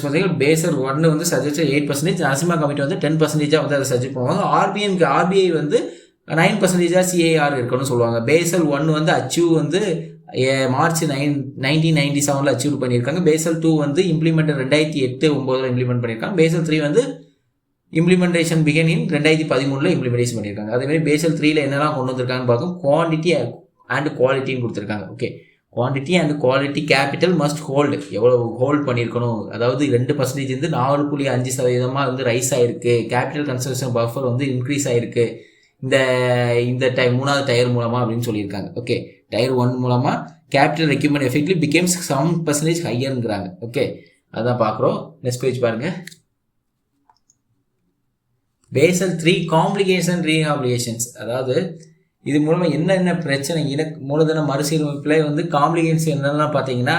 பார்த்தீங்கன்னா பேசல் 1 வந்து சஜஸ்ட் 8%, நரசிம்மா கமிட்டி வந்து 10% வந்து அதை சஜெக்ட் பண்ணுவாங்க. ஆர்பிஐ வந்து 9% CAR இருக்குன்னு சொல்லுவாங்க. பேசல் 1 வந்து அச்சீவ் வந்து மார்ச் 1997 அச்சீவ் பண்ணியிருக்காங்க. பேசல் 2 வந்து இம்ப்ளிமெண்ட் 2008-9 இம்ப்ளிமெண்ட் பண்ணியிருக்காங்க. பேசல் 3 வந்து இம்ப்ளிமெண்டேஷன் பிகின் இன் 2013 இம்ப்ளிமெண்டேஷன் பண்ணியிருக்காங்க. அதே மாதிரி பேசல் 3 என்னெல்லாம் கொண்டு வந்திருக்காங்கன்னு பார்க்கும். குவான்டிட்டி அண்ட் குவாலிட்டின்னு கொடுத்துருக்காங்க. Okay, quantity and quality capital must hold, எவ்வளோ ஹோல்ட் பண்ணியிருக்கணும், அதாவது 2% இருந்து 4.5% வந்து ரைஸ் ஆயிருக்கு. கேபிட்டல் கன்சர்வேஷன் பஃபர் வந்து இன்க்ரீஸ் ஆயிருக்கு இந்த 3வது டயர் மூலமா அப்படின்னு சொல்லியிருக்காங்க. ஓகே, டயர் 1 மூலமா கேபிட்டல் ரெக்யூப்மெண்ட் எஃபெக்ட்லி பிகேம்ஸ் 7% ஹையர்ங்கிறாங்க. ஓகே, அதான் பார்க்குறோம். நெக்ஸ்ட் பேஜ் பாருங்க, பேசல் 3 காம்ப்ளிகேஷன் ரீஹாபிலியேஷன்ஸ், அதாவது இது மூலமாக என்னென்ன பிரச்சனை மூலதன மறுசீரமைப்பில் வந்து காம்ப்ளிகேஷன்ஸ் என்னெல்லாம் பார்த்தீங்கன்னா,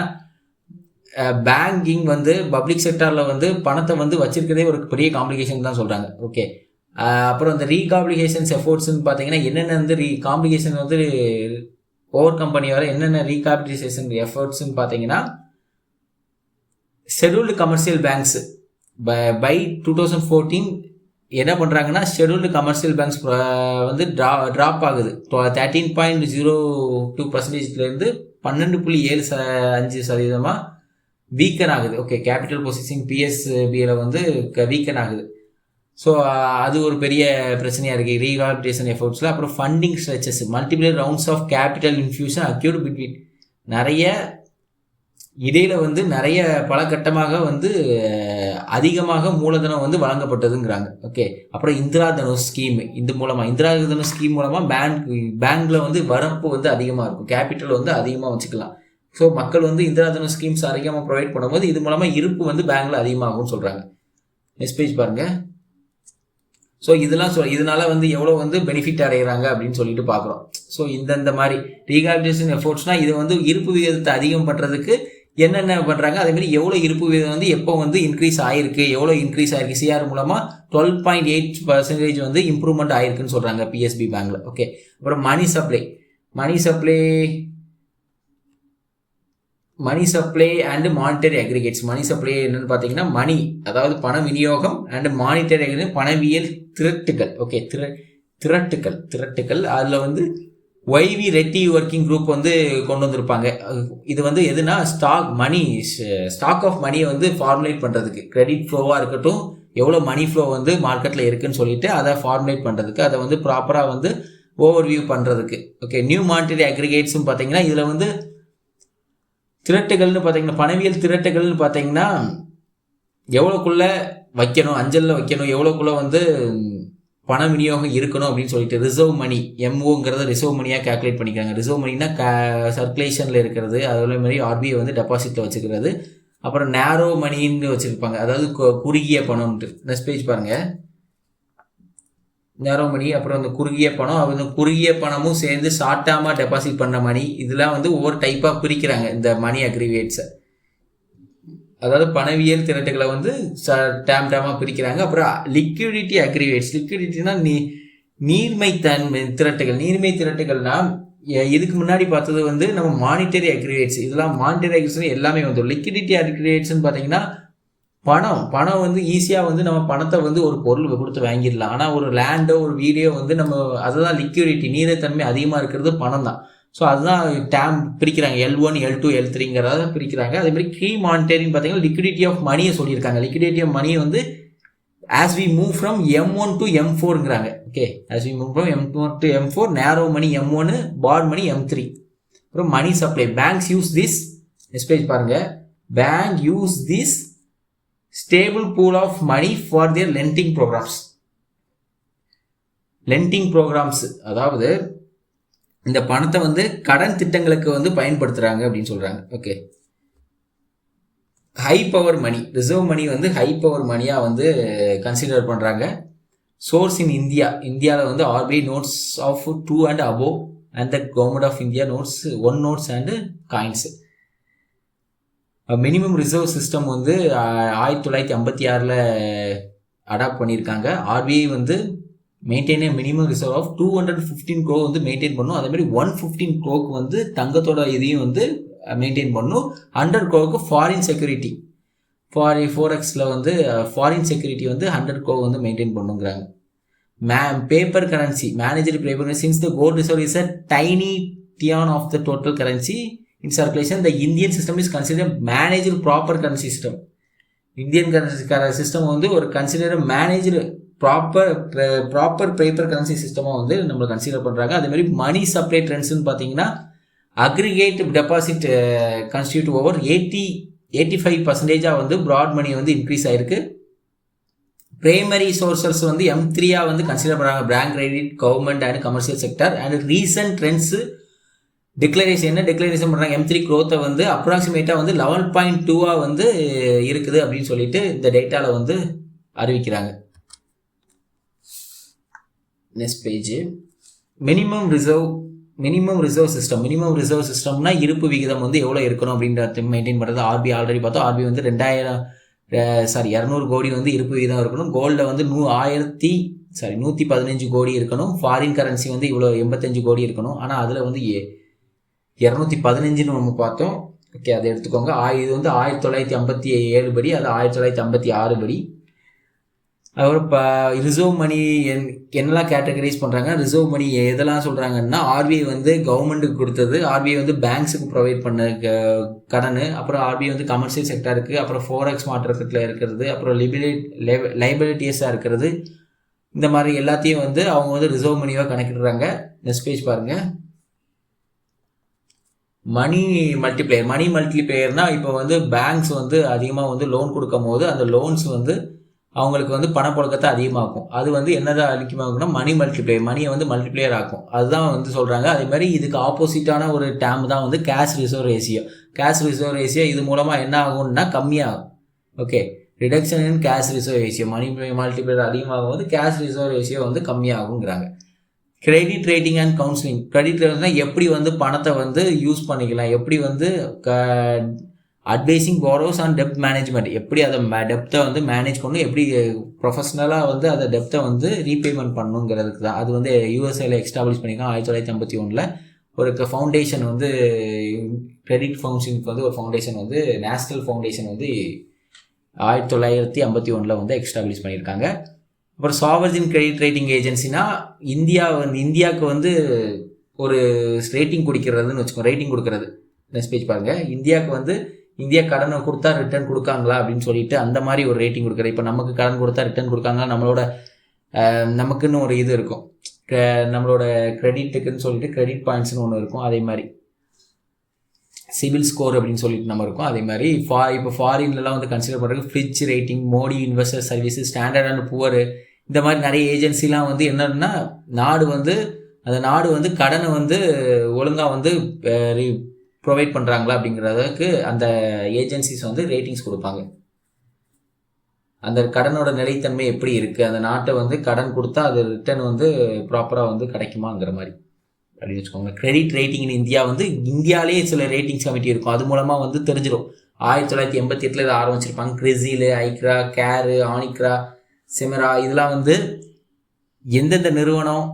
பேங்கிங் வந்து பப்ளிக் செக்டாரில் வந்து பணத்தை வந்து வச்சிருக்கிறதே ஒரு பெரிய காம்ப்ளிகேஷன் தான் சொல்கிறாங்க. ஓகே, அப்புறம் இந்த ரீகாம்ப்ளிகேஷன்ஸ் எஃபோர்ட்ஸ்ன்னு பார்த்தீங்கன்னா என்னென்ன வந்து காம்ப்ளிகேஷன் வந்து ஓவர் கம்பெனி வர என்னென்ன ரீகாபிட்டலைசேஷன் எஃபர்ட்ஸ்ன்னு பார்த்தீங்கன்னா, ஷெட்யூல்டு கமர்ஷியல் பேங்க்ஸ் பை 2014 என்ன பண்ணுறாங்கன்னா, ஷெட்யூல்டு கமர்ஷியல் பேங்க்ஸ் வந்து ட்ராப் ஆகுது 13.02% 12.75% வீக்கன் ஆகுது. ஓகே, கேபிட்டல் பொசிஷன் பிஎஸ்பியில் வந்து வீக்கன் ஆகுது. ஸோ அது ஒரு பெரிய பிரச்சனையாக இருக்குது ரீஹாபிலிட்டேஷன் எஃபோர்ட்ஸில். அப்புறம் funding stretches, multiple rounds of capital infusion acute between, நிறைய இடையில வந்து நிறைய பல கட்டமாக வந்து அதிகமாக மூலதனம் வந்து வழங்கப்பட்டதுங்கிறாங்க. ஓகே, அப்புறம் இந்திரா தனுஷ் ஸ்கீம், இந்த மூலமாக இந்திரா தனுஷ் ஸ்கீம் மூலமாக பேங்க்ல வந்து வரப்பு வந்து அதிகமாக இருக்கும், கேபிட்டல் வந்து அதிகமாக வச்சுக்கலாம். ஸோ மக்கள் வந்து இந்திரா தனுஷ் ஸ்கீம்ஸ் அதிகமாக ப்ரொவைட் பண்ணும்போது இது மூலமாக இருப்பு வந்து பேங்க்ல அதிகமாகும்னு சொல்கிறாங்க. நெக்ஸ்ட் பேஜ் பாருங்க. ஸோ இதெல்லாம் இதனால வந்து எவ்வளோ வந்து பெனிஃபிட் அடைகிறாங்க அப்படின்னு சொல்லிட்டு பார்க்குறோம். ஸோ இந்த மாதிரி ரீஹாபிலிட்டேஷன் எஃபோர்ட்ஸ்னா இது வந்து இருப்பு விகிதத்தை அதிகம் பண்ணுறதுக்கு என்னென்ன பண்ணுறாங்க, அதேமாதிரி எவ்வளோ இருப்பு விகிதம் வந்து எப்போ வந்து இன்க்ரீஸ் ஆகிருக்கு, எவ்வளோ இன்க்ரீஸ் ஆகிருக்கு, சிஆர் மூலமாக 12.8% வந்து இம்ப்ரூவ்மெண்ட் ஆயிருக்குன்னு சொல்கிறாங்க பிஎஸ்பி பேங்க்ல. ஓகே, அப்புறம் money supply and monetary aggregates. Money supply என்னன்னு பார்த்தீங்கன்னா, மணி அதாவது பண விநியோகம் அண்ட் மானிட்டரி அக்ரிகேட் பணவியல் திரட்டுகள். ஓகே, திரட்டுகள் அதில் வந்து ஒய்வி ரெட்டி ஒர்க்கிங் குரூப் வந்து கொண்டு வந்திருப்பாங்க. இது வந்து எதுனா ஸ்டாக் ஆஃப் மணியை வந்து ஃபார்முலேட் பண்ணுறதுக்கு, கிரெடிட் ஃப்ளோவாக இருக்கட்டும், எவ்வளோ மணி ஃப்ளோ வந்து மார்க்கெட்டில் இருக்குன்னு சொல்லிட்டு அதை ஃபார்முலேட் பண்ணுறதுக்கு, அதை வந்து ப்ராப்பராக வந்து ஓவர்வியூ பண்ணுறதுக்கு. ஓகே, நியூ மானிட்டரி அக்ரிகேட்ஸும் பார்த்தீங்கன்னா இதில் வந்து திரட்டுகள்னு பார்த்தீங்கன்னா, பணவியல் திரட்டுகள்னு பார்த்தீங்கன்னா எவ்வளோக்குள்ள வைக்கணும், அஞ்சலில் வைக்கணும், எவ்வளோக்குள்ள வந்து பண விநியோகம் இருக்கணும் அப்படின்னு சொல்லிட்டு ரிசர்வ் மணி, எம்ஓங்கிறத ரிசர்வ் மணியாக கேல்குலேட் பண்ணிக்கிறாங்க. ரிசர்வ் மணினா சர்க்குலேஷனில் இருக்கிறது, அதே மாதிரி ஆர்பிஐ வந்து டெபாசிட்டில் வச்சுக்கிறது. அப்புறம் நேரோ மணின்னு வச்சுருப்பாங்க, அதாவது குறுகிய பணம்ன்ட்டு. நெக்ஸ்ட் பேஜ் பாருங்கள். நேரோ மணி, அப்புறம் அந்த குறுகிய பணம், அந்த குறுகிய பணமும் சேர்ந்து ஷார்ட் டேர்மாக டெபாசிட் பண்ண மணி, இதெல்லாம் வந்து ஒவ்வொரு டைப்பாக பிரிக்கிறாங்க இந்த மணி அக்ரிவேட்ஸை. அதாவது பணவியல் திரட்டுகளை வந்து டேமாக பிரிக்கிறாங்க. அப்புறம் லிக்விடிட்டி அக்ரிவேட்ஸ். லிக்விடிட்டினா நீர்மை திரட்டுகள்னா இதுக்கு முன்னாடி பார்த்தது வந்து நம்ம மானிட்டரி அக்ரிவேட்ஸ். இதெல்லாம் மானிட்டரி அக்ரிவேட்ஸ் எல்லாமே வந்துடும். லிக்விடிட்டி அக்ரிவேட்ஸ்ன்னு பார்த்தீங்கன்னா பணம் வந்து ஈஸியாக வந்து நம்ம பணத்தை வந்து ஒரு பொருள் கொடுத்து வாங்கிடலாம். ஆனால் ஒரு லேண்டோ ஒரு வீடியோ வந்து நம்ம அதுதான் லிக்விடிட்டி, நீரைத்தன்மை அதிகமாக இருக்கிறது பணம் தான். ஸோ அதுதான் பிரிக்கிறாங்க, L1 L2 L3ங்கிறத பிரிக்கிறாங்க. அதே மாதிரி கீ மானிட்டரின்னு பார்த்தீங்கன்னா லிக்விடிட்டி ஆஃப் மணியை சொல்லியிருக்காங்க. லிக்விடிட்டி ஆஃப் மணியை வந்து as we move from M1 to M4ங்கிறாங்க. Okay, as we move from M1 to M4, நேரோ மணி M1, பாட் மணி M3. அப்புறம் money supply, banks use this, next page பாருங்க. Bank use this stable pool of money for their lending programmes. அதாவது இந்த பணத்தை வந்து கடன் திட்டங்களுக்கு வந்து பயன்படுத்துறாங்க அப்படின்னு சொல்றாங்க. Okay, high power money, reserve money வந்து ஹை பவர் மணியா வந்து கன்சிடர் பண்றாங்க. சோர்ஸ் இன் இந்தியாவில் வந்து RBI notes of 2 and above and the government of India notes 1 notes and coins. Minimum reserve system வந்து 1956 அடாப்ட் பண்ணியிருக்காங்க. ஆர்பிஐ வந்து maintain minimum reserve of 215 crore வந்து மெயின்டைன் பண்ணும். அதே மாதிரி 115 crore வந்து தங்கத்தோட இதையும் வந்து மெயின்டைன் பண்ணும். 100 crore ஃபாரின் செக்யூரிட்டி, ஃபோரெக்ஸில் வந்து ஃபாரின் செக்யூரிட்டி வந்து 100 crore வந்து மெயின்டைன் பண்ணுங்கிறாங்க. Paper currency, manager paper currency, since the gold reserve is a tiny டியான் of the total currency in circulation, the Indian system is considered managed proper currency system. Indian currency system வந்து ஒரு considered managed proper paper currency system வந்து நம்ம consider பண்றாங்க. அதே மாதிரி money supply ட்ரெண்ட்ஸ்னு பார்த்தீங்கன்னா aggregate deposit constitute over 85% வந்து broad மணி வந்து இன்க்ரீஸ் ஆயிருக்கு. பிரைமரி சோர்சஸ் வந்து M3 வந்து கன்சிடர் பண்றாங்க, bank, credit, government and commercial sector. And recent trends declaration பண்ணுறாங்க, M3 growth வந்து அப்ராக்சிமேட்டாக வந்து 11.2 வந்து இருக்குது அப்படின்னு சொல்லிட்டு இந்த டேட்டாவில் வந்து அறிவிக்கிறாங்க. Next page. மினிமம் ரிசர்வ் சிஸ்டம்னா இருப்பு விகிதம் வந்து எவ்வளோ இருக்கணும் அப்படின்றத மெயின்டைன் பண்ணுறது. ஆர்பி ஆல்ரெடி பார்த்தோம். ஆர்பி வந்து 200 கோடி வந்து இருப்பு விகிதம் இருக்கணும். கோல்டில் வந்து 115 கோடி இருக்கணும். ஃபாரின் கரன்சி வந்து இவ்வளோ 85 கோடி இருக்கணும். ஆனால் அதில் வந்து 215 நம்ம பார்த்தோம். ஓகே, அதை எடுத்துக்கோங்க. இது வந்து 1957 படி, அது 1956 படி. அப்புறம் இப்போ ரிசர்வ் மணி என்னெல்லாம் கேட்டகரைஸ் பண்ணுறாங்க, ரிசர்வ் மணி எதெல்லாம் சொல்கிறாங்கன்னா, ஆர்பிஐ வந்து கவர்மெண்ட்டுக்கு கொடுத்தது, ஆர்பிஐ வந்து பேங்க்ஸுக்கு ப்ரொவைட் பண்ண கடன், அப்புறம் ஆர்பிஐ வந்து கமர்ஷியல் செக்டருக்கு, அப்புறம் ஃபோரெக்ஸ் மார்க்கெட்டில் இருக்கிறது, அப்புறம் லைபிலிட்டிஸாக இருக்கிறது, இந்த மாதிரி எல்லாத்தையும் வந்து அவங்க வந்து ரிசர்வ் மணியாக கணக்கிடுறாங்க. நெக்ஸ்ட் பேஜ் பாருங்கள். மணி மல்டிப்ளேயர்னா இப்போ வந்து பேங்க்ஸ் வந்து அதிகமாக வந்து லோன் கொடுக்கும் போது அந்த லோன்ஸ் வந்து அவங்களுக்கு வந்து பணப்புழக்கத்தை அதிகமாகும். அது வந்து என்னதான் அதிகமாகும்னா மணியை வந்து மல்டிப்ளேயர் ஆகும். அதுதான் வந்து சொல்கிறாங்க. அதே மாதிரி இதுக்கு ஆப்போசிட்டான ஒரு டேம் தான் வந்து கேஷ் ரிசர்வ் ரேஷியோ. இது மூலமாக என்ன ஆகும்னா கம்மியாகும். Okay, reduction in cash reserve ratio. Money multiplier அதிகமாகும் போது கேஷ் ரிசர்வ் ரேஷியோ வந்து கம்மியாகுங்கிறாங்க. Credit rating and counselling. Credit ரேட்டிங்னா எப்படி வந்து பணத்தை வந்து யூஸ் பண்ணிக்கலாம், எப்படி வந்து அட்வைசிங் பாரோஸ் அண்ட் டெப்ட் மேனேஜ்மெண்ட், எப்படி அதை டெப்த்தை வந்து மேனேஜ் பண்ணணும், எப்படி ப்ரொஃபஷ்னலாக வந்து அதை டெப்த்தை வந்து ரீபேமெண்ட் பண்ணணுங்கிறதுக்கு தான். அது வந்து யூஎஸ்ஏல எஸ்டாப்ளிஷ் பண்ணிக்கலாம் 1951. ஒரு ஃபவுண்டேஷன் வந்து கிரெடிட் கவுன்சிலிங்க்கு வந்து ஒரு ஃபவுண்டேஷன் வந்து நேஷ்னல் ஃபவுண்டேஷன் வந்து 1951 வந்து எஸ்டாப்ளிஷ் பண்ணியிருக்காங்க. அப்புறம் சாவர்ஜின் கிரெடிட் ரேட்டிங் ஏஜென்சினா இந்தியாவுக்கு வந்து ஒரு ரேட்டிங் கொடுக்கறது. நெக்ஸ்ட் பேஜ் பாருங்கள். இந்தியாவுக்கு வந்து இந்தியா கடனை கொடுத்தா ரிட்டர்ன் கொடுக்காங்களா அப்படின்னு சொல்லிட்டு அந்த மாதிரி ஒரு ரேட்டிங் கொடுக்குறது. இப்போ நமக்கு கடன் கொடுத்தா ரிட்டர்ன் கொடுக்காங்களா, நமக்குன்னு ஒரு இது இருக்கும், நம்மளோட கிரெடிட்டுக்குன்னு சொல்லிட்டு கிரெடிட் பாயிண்ட்ஸ்னு ஒன்று இருக்கும். அதே மாதிரி சிவில் ஸ்கோர் அப்படின்னு சொல்லிட்டு நம்ம இருக்கும். அதே மாதிரி இப்போ ஃபாரின்லாம் வந்து கன்சிடர் பண்ணுறது Fitch rating, Modi investor service, standard and poor, இந்த மாதிரி நிறைய ஏஜென்சிலாம் வந்து என்னன்னா அந்த நாடு வந்து கடனை வந்து ஒழுங்காக வந்து ப்ரொவைட் பண்ணுறாங்களா அப்படிங்கிறதுக்கு அந்த ஏஜென்சிஸ் வந்து ரேட்டிங்ஸ் கொடுப்பாங்க. அந்த கடனோட நிலைத்தன்மை எப்படி இருக்குது, அந்த நாட்டை வந்து கடன் கொடுத்தா அது ரிட்டர்ன் வந்து ப்ராப்பராக வந்து கிடைக்குமாங்கிற மாதிரி அப்படின்னு வச்சுக்கோங்க. கிரெடிட் ரேட்டிங் இன் இந்தியா வந்து இந்தியாவிலேயே சில ரேட்டிங்ஸ் கமிட்டி இருக்கும். அது மூலமாக வந்து தெரிஞ்சிடும். 1988 இதை ஆரம்பிச்சிருப்பாங்க. கிரிசில், ஐக்ரா, கேரு, ஆனிக்ரா, செமரா, இதெல்லாம் வந்து எந்தெந்த நிறுவனம்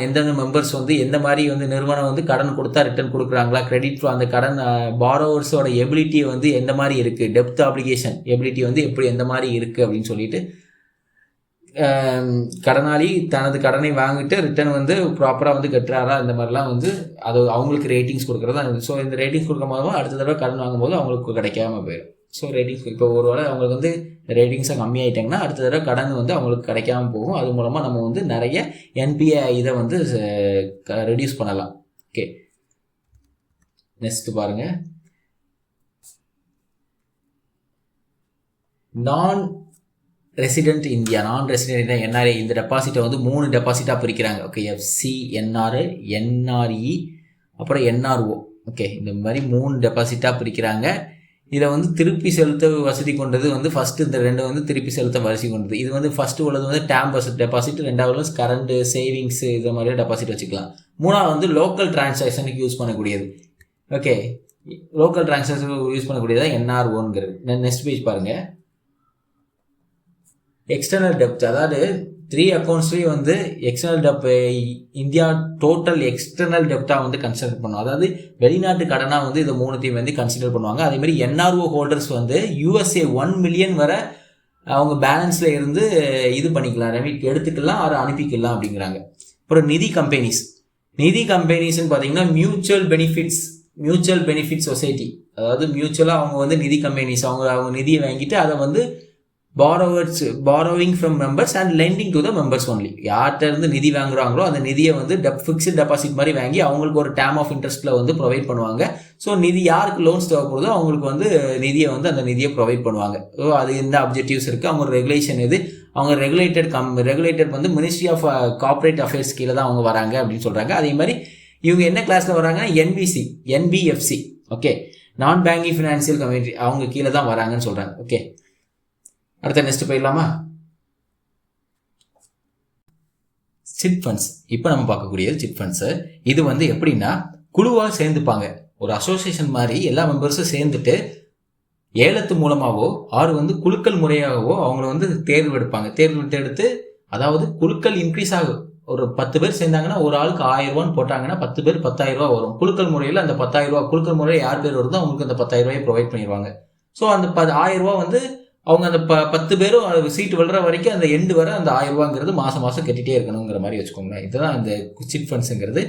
எந்தெந்த மெம்பர்ஸ் வந்து எந்த மாதிரி வந்து நிறுவனம் வந்து கடன் கொடுத்தா ரிட்டர்ன் கொடுக்குறாங்களா, கிரெடிட் அந்த கடன் பாரோவர்ஸோட எபிலிட்டி வந்து எந்த மாதிரி இருக்குது, டெப்த் ஆப்ளிகேஷன் எபிலிட்டி வந்து எப்படி எந்த மாதிரி இருக்குது அப்படின்னு சொல்லிட்டு கடனாளி தனது கடனை வாங்கிட்டு ரிட்டர்ன் வந்து ப்ராப்பராக வந்து கட்டுறாரா, இந்த மாதிரிலாம் வந்து அது அவங்களுக்கு ரேட்டிங்ஸ் கொடுக்குறதா. ஸோ இந்த ரேட்டிங்ஸ் கொடுக்கும் போது அடுத்த தடவை கடன் வாங்கும்போது அவங்களுக்கு கிடைக்காம போயிடும். ஸோ ரேட்டிங்ஸ் இப்போ ஒரு வேளை அவங்களுக்கு வந்து ரேட்டிங்ஸை கம்மியாயிட்டாங்கன்னா அடுத்த தடவை கடன் வந்து அவங்களுக்கு கிடைக்காம போகும். அது மூலமாக நம்ம வந்து நிறைய என்பிஐ இதை வந்து ரெடியூஸ் பண்ணலாம். ஓகே, நெக்ஸ்ட் பாருங்கள். நான் ரெசிடென்ட் இந்தியா என்ஆர்ஐ, இந்த டெபாசிட்டை வந்து 3 டெபாசிட்டாக பிரிக்கிறாங்க. ஓகே, எஃப்சி, என்ஆர்இ, அப்புறம் என்ஆர்ஓ. ஓகே, இந்த மாதிரி 3 டெபாசிட்டாக பிரிக்கிறாங்க. இதை வந்து திருப்பி செலுத்த வசதி கொண்டது வந்து ஃபஸ்ட்டு இந்த 2 வந்து திருப்பி செலுத்த வசதி கொண்டது. இது வந்து ஃபஸ்ட்டு உள்ளது வந்து டேம் டெபாசிட், 2வது கரண்ட் சேவிங்ஸ் இது மாதிரி டெபாசிட் வச்சுக்கலாம். 3வது வந்து லோக்கல் டிரான்சாக்ஷனுக்கு யூஸ் பண்ணக்கூடியது. ஓகே, லோக்கல் டிரான்சாக்ஷனுக்கு யூஸ் பண்ணக்கூடியதான் என்ஆர்ஓங்கிறது. நெக்ஸ்ட் பேஜ் பாருங்கள். எக்ஸ்டர்னல் டெப்ட், அதாவது 3 அக்கௌண்ட்ஸ்லேயும் வந்து எக்ஸ்டர்னல் டெப்ட் இந்தியா டோட்டல் எக்ஸ்டர்னல் டெப்டாக வந்து கன்சிடர் பண்ணுவோம். அதாவது வெளிநாட்டு கடனாக வந்து இதை 3த்தையும் வந்து கன்சிடர் பண்ணுவாங்க. அதேமாதிரி என்ஆர்ஓ ஹோல்டர்ஸ் வந்து யூஎஸ்ஏ 1 மில்லியன் வரை அவங்க பேலன்ஸில் இருந்து இது பண்ணிக்கலாம், ரெமிட் எடுத்துக்கலாம், அதை அனுப்பிக்கலாம் அப்படிங்கிறாங்க. அப்புறம் நிதி கம்பெனிஸ்ன்னு பார்த்தீங்கன்னா மியூச்சுவல் பெனிஃபிட்ஸ் சொசைட்டி, அதாவது மியூச்சுவலாக அவங்க வந்து நிதி கம்பெனிஸ் அவங்க நிதியை வாங்கிட்டு அதை வந்து borrowing from members and lending to the members only. யார்கிட்ட இருந்து நிதி வாங்குறாங்களோ அந்த நிதியை வந்து ஃபிக்ஸ்டு டெபாசிட் மாதிரி வாங்கி அவங்களுக்கு ஒரு டேம் ஆஃப் இன்ட்ரெஸ்ட்டில் வந்து ப்ரொவைட் பண்ணுவாங்க. ஸோ நிதி யாருக்கு லோன்ஸ் தேவைப்படுதோ அவங்களுக்கு வந்து நிதியை வந்து அந்த நிதியை ப்ரொவைட் பண்ணுவாங்க. ஸோ அது எந்த அப்ஜெக்டிவ்ஸ் இருக்குது, அவங்க ரெகுலேஷன் இது, அவங்க ரெகுலேட்டட் வந்து மினிஸ்ட்ரி ஆஃப் கார்ப்பரேட் அஃபேர்ஸ் கீழே தான் அவங்க வராங்க அப்படின்னு சொல்கிறாங்க. அதே மாதிரி இவங்க என்ன கிளாஸில் வராங்கன்னா NBFC, okay, non banking financial community, அவங்க கீழே தான் வராங்கன்னு சொல்கிறாங்க. ஓகே, அடுத்த நெக்ஸ்ட் போயிடலாமா. Chit funds. இப்போ நம்ம பார்க்கக்கூடியது சிட் ஃபண்ட்ஸு. இது வந்து எப்படின்னா குழுவாக சேர்ந்துப்பாங்க. ஒரு அசோசியேஷன் மாதிரி எல்லா மெம்பர்ஸும் சேர்ந்துட்டு ஏலத்து மூலமாகவோ ஆறு வந்து குழுக்கள் முறையாகவோ அவங்கள வந்து தேர்வு எடுத்து அதாவது குழுக்கள் இன்க்ரீஸ் ஆகும். ஒரு 10 பேர் சேர்ந்தாங்கன்னா ஒரு ஆளுக்கு 1000 ரூபான்னு போட்டாங்கன்னா 10 பேர் 10,000 ரூபா வரும். குழுக்கள் முறையில் அந்த 10,000 ரூபா குழுக்கள் முறையில் யார் பேர் வருதோ அவங்களுக்கு அந்த 10,000 ரூபாயை ப்ரொவைட் பண்ணிடுவாங்க. ஸோ அந்த 1000 ரூபா வந்து அவங்க அந்த 10 பேரும் சீட்டு விழுற வரைக்கும் அந்த எண்டு வர அந்த 1000 ரூபாங்கிறது மாதம் கட்டிகிட்டே இருக்கணுங்கிற மாதிரி வச்சுக்கோங்களேன். இதுதான் அந்த சிட் ஃபண்ட்ஸுங்கிறது.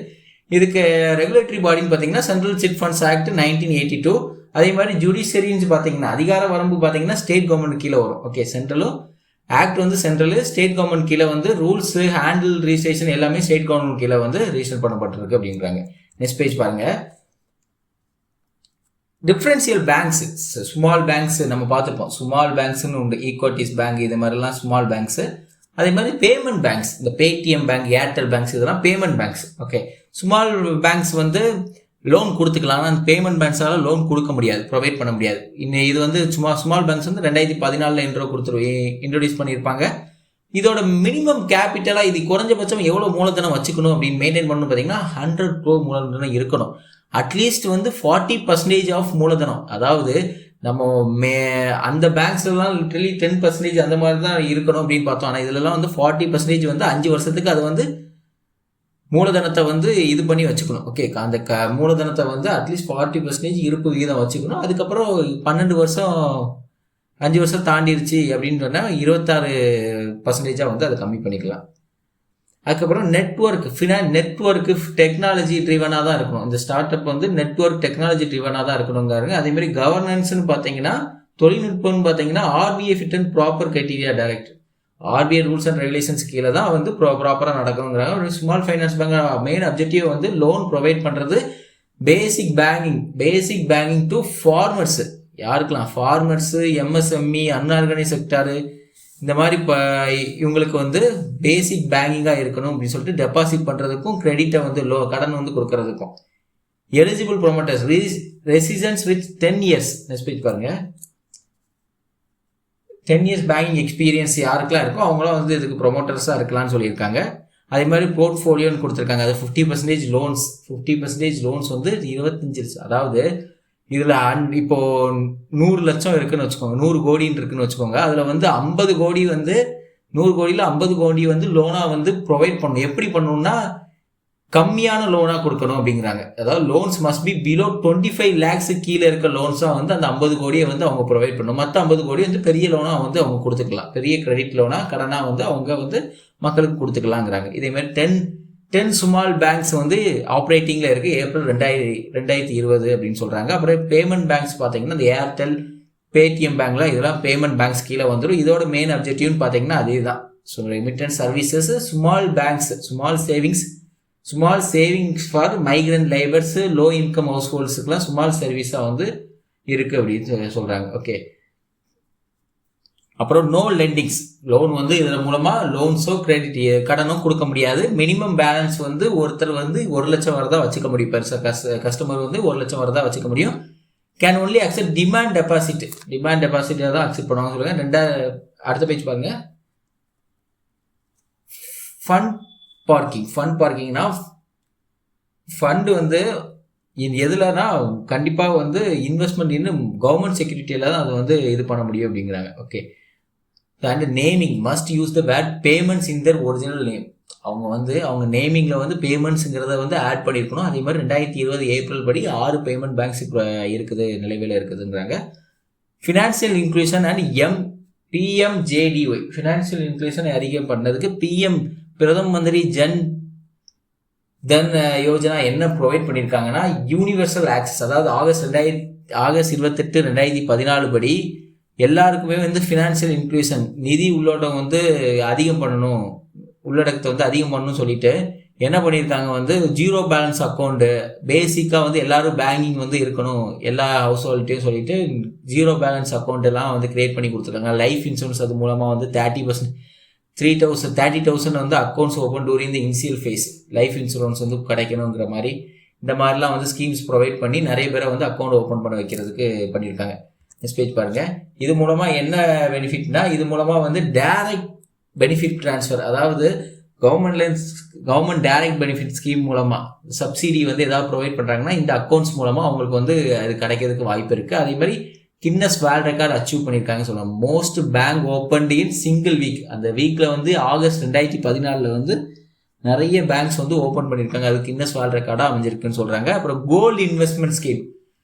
இதுக்கு ரெகுலேட்டரி பாடின்னு பார்த்தீங்கன்னா சென்ட்ரல் சிட் ஃபண்ட்ஸ் ஆக்ட் 1982. அதே மாதிரி ஜுடிஷியரின்னு பார்த்தீங்கன்னா அதிகார வரம்பு பார்த்தீங்கன்னா ஸ்டேட் கவர்மெண்ட் கீழே வரும். ஓகே, சென்ட்ரலும் ஆக்ட் வந்து சென்ட்ரலு, ஸ்டேட் கவர்மெண்ட் கீழே வந்து ரூல்ஸ் ஹேண்டில் ரிஜிஸ்ட்ரேஷன் எல்லாமே ஸ்டேட் கவர்மெண்ட் கீழே வந்து ரிஜிஸ்டர் பண்ணப்பட்டிருக்கு அப்படிங்கிறாங்க. நெக்ஸ்ட் பேஜ் பாருங்க. டிஃபரன்ஷியல் பேங்க்ஸ், ஸ்மால் பேங்க்ஸ் நம்ம பார்த்துருப்போம். ஸ்மால் பேங்க்ஸ்னு உண்டு, ஈக்விட்டிஸ் பேங்க் இது மாதிரிலாம் ஸ்மால் பேங்க்ஸ். அதே மாதிரி பேமெண்ட் பேங்க்ஸ், இந்த பேடிஎம் பேங்க், ஏர்டெல் பேங்க்ஸ் இதெல்லாம் payment banks. Okay, small banks வந்து லோன் கொடுத்துக்கலாம். ஆனால் பேமெண்ட் பேங்க்ஸால் லோன் கொடுக்க முடியாது, ப்ரொவைட் பண்ண முடியாது. இது வந்து ஸ்மால் பேங்க்ஸ் வந்து 2014 இன்ட்ரோடியூஸ் பண்ணியிருப்பாங்க. இதோட மினிமம் கேபிட்டலாக இது குறைஞ்சபட்சம் எவ்வளோ மூலதனம் வச்சுக்கணும் அப்படின்னு மெயின்டைன் பண்ணணும் பார்த்தீங்கன்னா 100 crore மூலதனம் இருக்கணும். அட்லீஸ்ட் வந்து 40% ஆஃப் மூலதனம். அதாவது நம்ம அந்த பேங்க்ஸ்லாம் லிட்டரலி 10% அந்த மாதிரி தான் இருக்கணும் அப்படின்னு பார்த்தோம். ஆனால் இதுலலாம் வந்து 40% வந்து 5 வருஷத்துக்கு அது வந்து மூலதனத்தை வந்து இது பண்ணி வச்சுக்கணும். ஓகே, அந்த மூலதனத்தை வந்து அட்லீஸ்ட் 40% இருப்பு விகிதம் வச்சுக்கணும். அதுக்கப்புறம் 12 வருஷம் 5 வருஷம் தாண்டிடுச்சு அப்படின்னு சொன்னால் 26% வந்து அதை கம்மி பண்ணிக்கலாம். அதுக்கப்புறம் நெட்வொர்க்கு டெக்னாலஜி ட்ரிவனாக தான் இருக்கணும். இந்த ஸ்டார்ட் அப் வந்து நெட்வொர்க் டெக்னாலஜி ட்ரிவனாக தான் இருக்கணுங்காருங்க. அதேமாதிரி கவர்னன்ஸ்னு பார்த்தீங்கன்னா தொழில்நுட்பம்னு பார்த்தீங்கன்னா RBI fit and proper criteria direct, RBI rules and regulations கீழே தான் வந்து ப்ராப்பராக நடக்கணுங்கிறாங்க. ஒரு small finance bank main objective வந்து லோன் ப்ரொவைட் பண்ணுறது, பேசிக் பேங்கிங் டு ஃபார்மர்ஸு. யாருக்கெல்லாம்? ஃபார்மர்ஸு, எம்எஸ்எம்இ, அன்ஆர்கனைஸ் செக்டாரு, இந்த மாதிரி இப்போ இவங்களுக்கு வந்து பேசிக் பேங்கிங்காக இருக்கணும் அப்படின்னு சொல்லிட்டு டெபாசிட் பண்ணுறதுக்கும் கிரெடிட்டை வந்து கடன் வந்து கொடுக்கறதுக்கும். Eligible promoters residents with 10 years. Next page பாருங்க. 10 years பேங்கிங் எக்ஸ்பீரியன்ஸ் யாருக்கெல்லாம் இருக்கோ அவங்களாம் வந்து இதுக்கு ப்ரொமோட்டர்ஸாக இருக்கலாம்னு சொல்லியிருக்காங்க. அதே மாதிரி போர்ட்ஃபோலியோன்னு கொடுத்துருக்காங்க. அது 50% லோன்ஸ். 50% லோன்ஸ் வந்து 25, அதாவது இதில் இப்போ 100 லட்சம் இருக்குன்னு வச்சுக்கோங்க, 100 கோடின்னு இருக்குன்னு வச்சுக்கோங்க. அதில் வந்து 50 கோடி வந்து 100 கோடியில் 50 கோடி வந்து லோனாக வந்து ப்ரொவைட் பண்ணணும். எப்படி பண்ணணும்னா கம்மியான லோனாக கொடுக்கணும் அப்படிங்கிறாங்க. அதாவது loans must be below 25 lakhs கீழே இருக்க லோன்ஸாக வந்து அந்த 50 கோடியை வந்து அவங்க ப்ரொவைட் பண்ணணும். மற்ற 50 கோடி வந்து பெரிய லோனாக வந்து அவங்க கொடுத்துக்கலாம். பெரிய கிரெடிட் லோனாக கடனாக வந்து அவங்க வந்து மக்களுக்கு கொடுத்துக்கலாங்கிறாங்க. இதேமாதிரி 10 ஸ்மால் பேங்க்ஸ் வந்து ஆப்ரேட்டிங்கில் இருக்குது ஏப்ரல் 2020 அப்படின்னு சொல்கிறாங்க. அப்புறம் பேமெண்ட் பேங்க்ஸ் பார்த்தீங்கன்னா இந்த ஏர்டெல், பேடிஎம் பேங்க்லாம் இதெல்லாம் பேமெண்ட் பேங்க்ஸ் கீழே வந்துடும். இதோட மெயின் அப்ஜெக்டிவ்னு பார்த்தீங்கன்னா அதே தான். So remittance services, small banks, small savings for migrant labours, low income house ஹோல்ட்ஸுக்கெலாம் ஸ்மால் சர்வீஸாக வந்து இருக்குது அப்படின்னு சொல்கிறாங்க. ஓகே, அப்புறம் நோ லெண்டிங்ஸ், லோன் வந்து இதன் மூலமாக லோன்ஸோ கிரெடிட் கடனோ கொடுக்க முடியாது. மினிமம் பேலன்ஸ் வந்து ஒருத்தர் வந்து 1 லட்சம் வரதான் வச்சுக்க முடியும். கஸ்டமர் வந்து 1 லட்சம் வரதான் வச்சுக்க முடியும். கேன் ஒன்லி அக்செப்ட் டிமாண்ட் டெபாசிட்டை தான் அக்செப்ட் பண்ணுவாங்க சொல்லுங்க. அடுத்த பேஜ் பாருங்க. ஃபண்ட் பார்க்கிங்னா ஃபண்டு வந்து எதுலனா கண்டிப்பாக வந்து இன்வெஸ்ட்மெண்ட் இன்னும் கவர்மெண்ட் செக்யூரிட்டியில் தான் அது வந்து இது பண்ண முடியும் அப்படிங்கிறாங்க. Okay, and naming must use the word payments in their original name. அவங்க வந்து அவங்க நேமிங்கில் வந்து பேமெண்ட்ஸுங்கிறத வந்து ஆட் பண்ணியிருக்கணும். அதே மாதிரி 2020 ஏப்ரல் படி 6 பேமெண்ட் பேங்க்ஸ் இருக்குது, நிலைவில் இருக்குதுங்கிறாங்க. Financial inclusion and PMJDY, financial inclusion அறிக்கை பண்ணதுக்கு பிரதம மந்திரி ஜன் தன் யோஜனா என்ன ப்ரொவைட் பண்ணியிருக்காங்கன்னா யூனிவர்சல் ஆக்சஸ், அதாவது ஆகஸ்ட் 28, 2014 படி எல்லாருக்குமே வந்து ஃபினான்ஷியல் இன்க்ளூஷன், நிதி உள்ளடக்கம் வந்து உள்ளடக்கத்தை வந்து அதிகம் பண்ணணும்னு சொல்லிட்டு என்ன பண்ணியிருக்காங்க வந்து 0 பேலன்ஸ் அக்கௌண்ட்டு பேசிக்காக வந்து எல்லாரும் பேங்கிங் வந்து இருக்கணும் எல்லா ஹவுஸ் ஹோல்ட்டையும் சொல்லிட்டு 0 பேலன்ஸ் அக்கௌண்ட் எல்லாம் வந்து கிரியேட் பண்ணி கொடுத்துருக்காங்க. லைஃப் இன்சூரன்ஸ் அது மூலமாக வந்து 30,000 வந்து accounts open during the initial face, life insurance வந்து கிடைக்கணுங்கிற மாதிரி இந்த மாதிரிலாம் வந்து ஸ்கீம்ஸ் ப்ரொவைட் பண்ணி நிறைய பேரை வந்து அக்கௌண்ட் ஓப்பன் பண்ண வைக்கிறதுக்கு பண்ணியிருக்காங்க. நெக்ஸ்ட் பேஜ் பாருங்க. இது மூலமாக என்ன பெனிஃபிட்னா, இது மூலமாக வந்து டைரக்ட் பெனிஃபிட் ட்ரான்ஸ்ஃபர், அதாவது கவர்மெண்ட் டைரக்ட் பெனிஃபிட் ஸ்கீம் மூலமாக சப்சிடி வந்து ஏதாவது ப்ரொவைட் பண்ணுறாங்கன்னா இந்த அக்கௌண்ட்ஸ் மூலமாக அவங்களுக்கு வந்து அது கிடைக்கிறதுக்கு வாய்ப்பு இருக்குது. அதே மாதிரி கின்னஸ் வேர்ல்ட் ரெக்கார்ட் அச்சீவ் பண்ணியிருக்காங்க சொல்லலாம். மோஸ்ட் பேங்க் ஓப்பன்ட் இன் சிங்கிள் வீக். அந்த வீக்கில் வந்து ஆகஸ்ட் 2014 வந்து நிறைய பேங்க்ஸ் வந்து ஓப்பன் பண்ணியிருக்காங்க. அது கின்னஸ் வேர்ல்ட் ரெக்கார்டாக அமைஞ்சிருக்குன்னு சொல்கிறாங்க. அப்புறம் gold investment scheme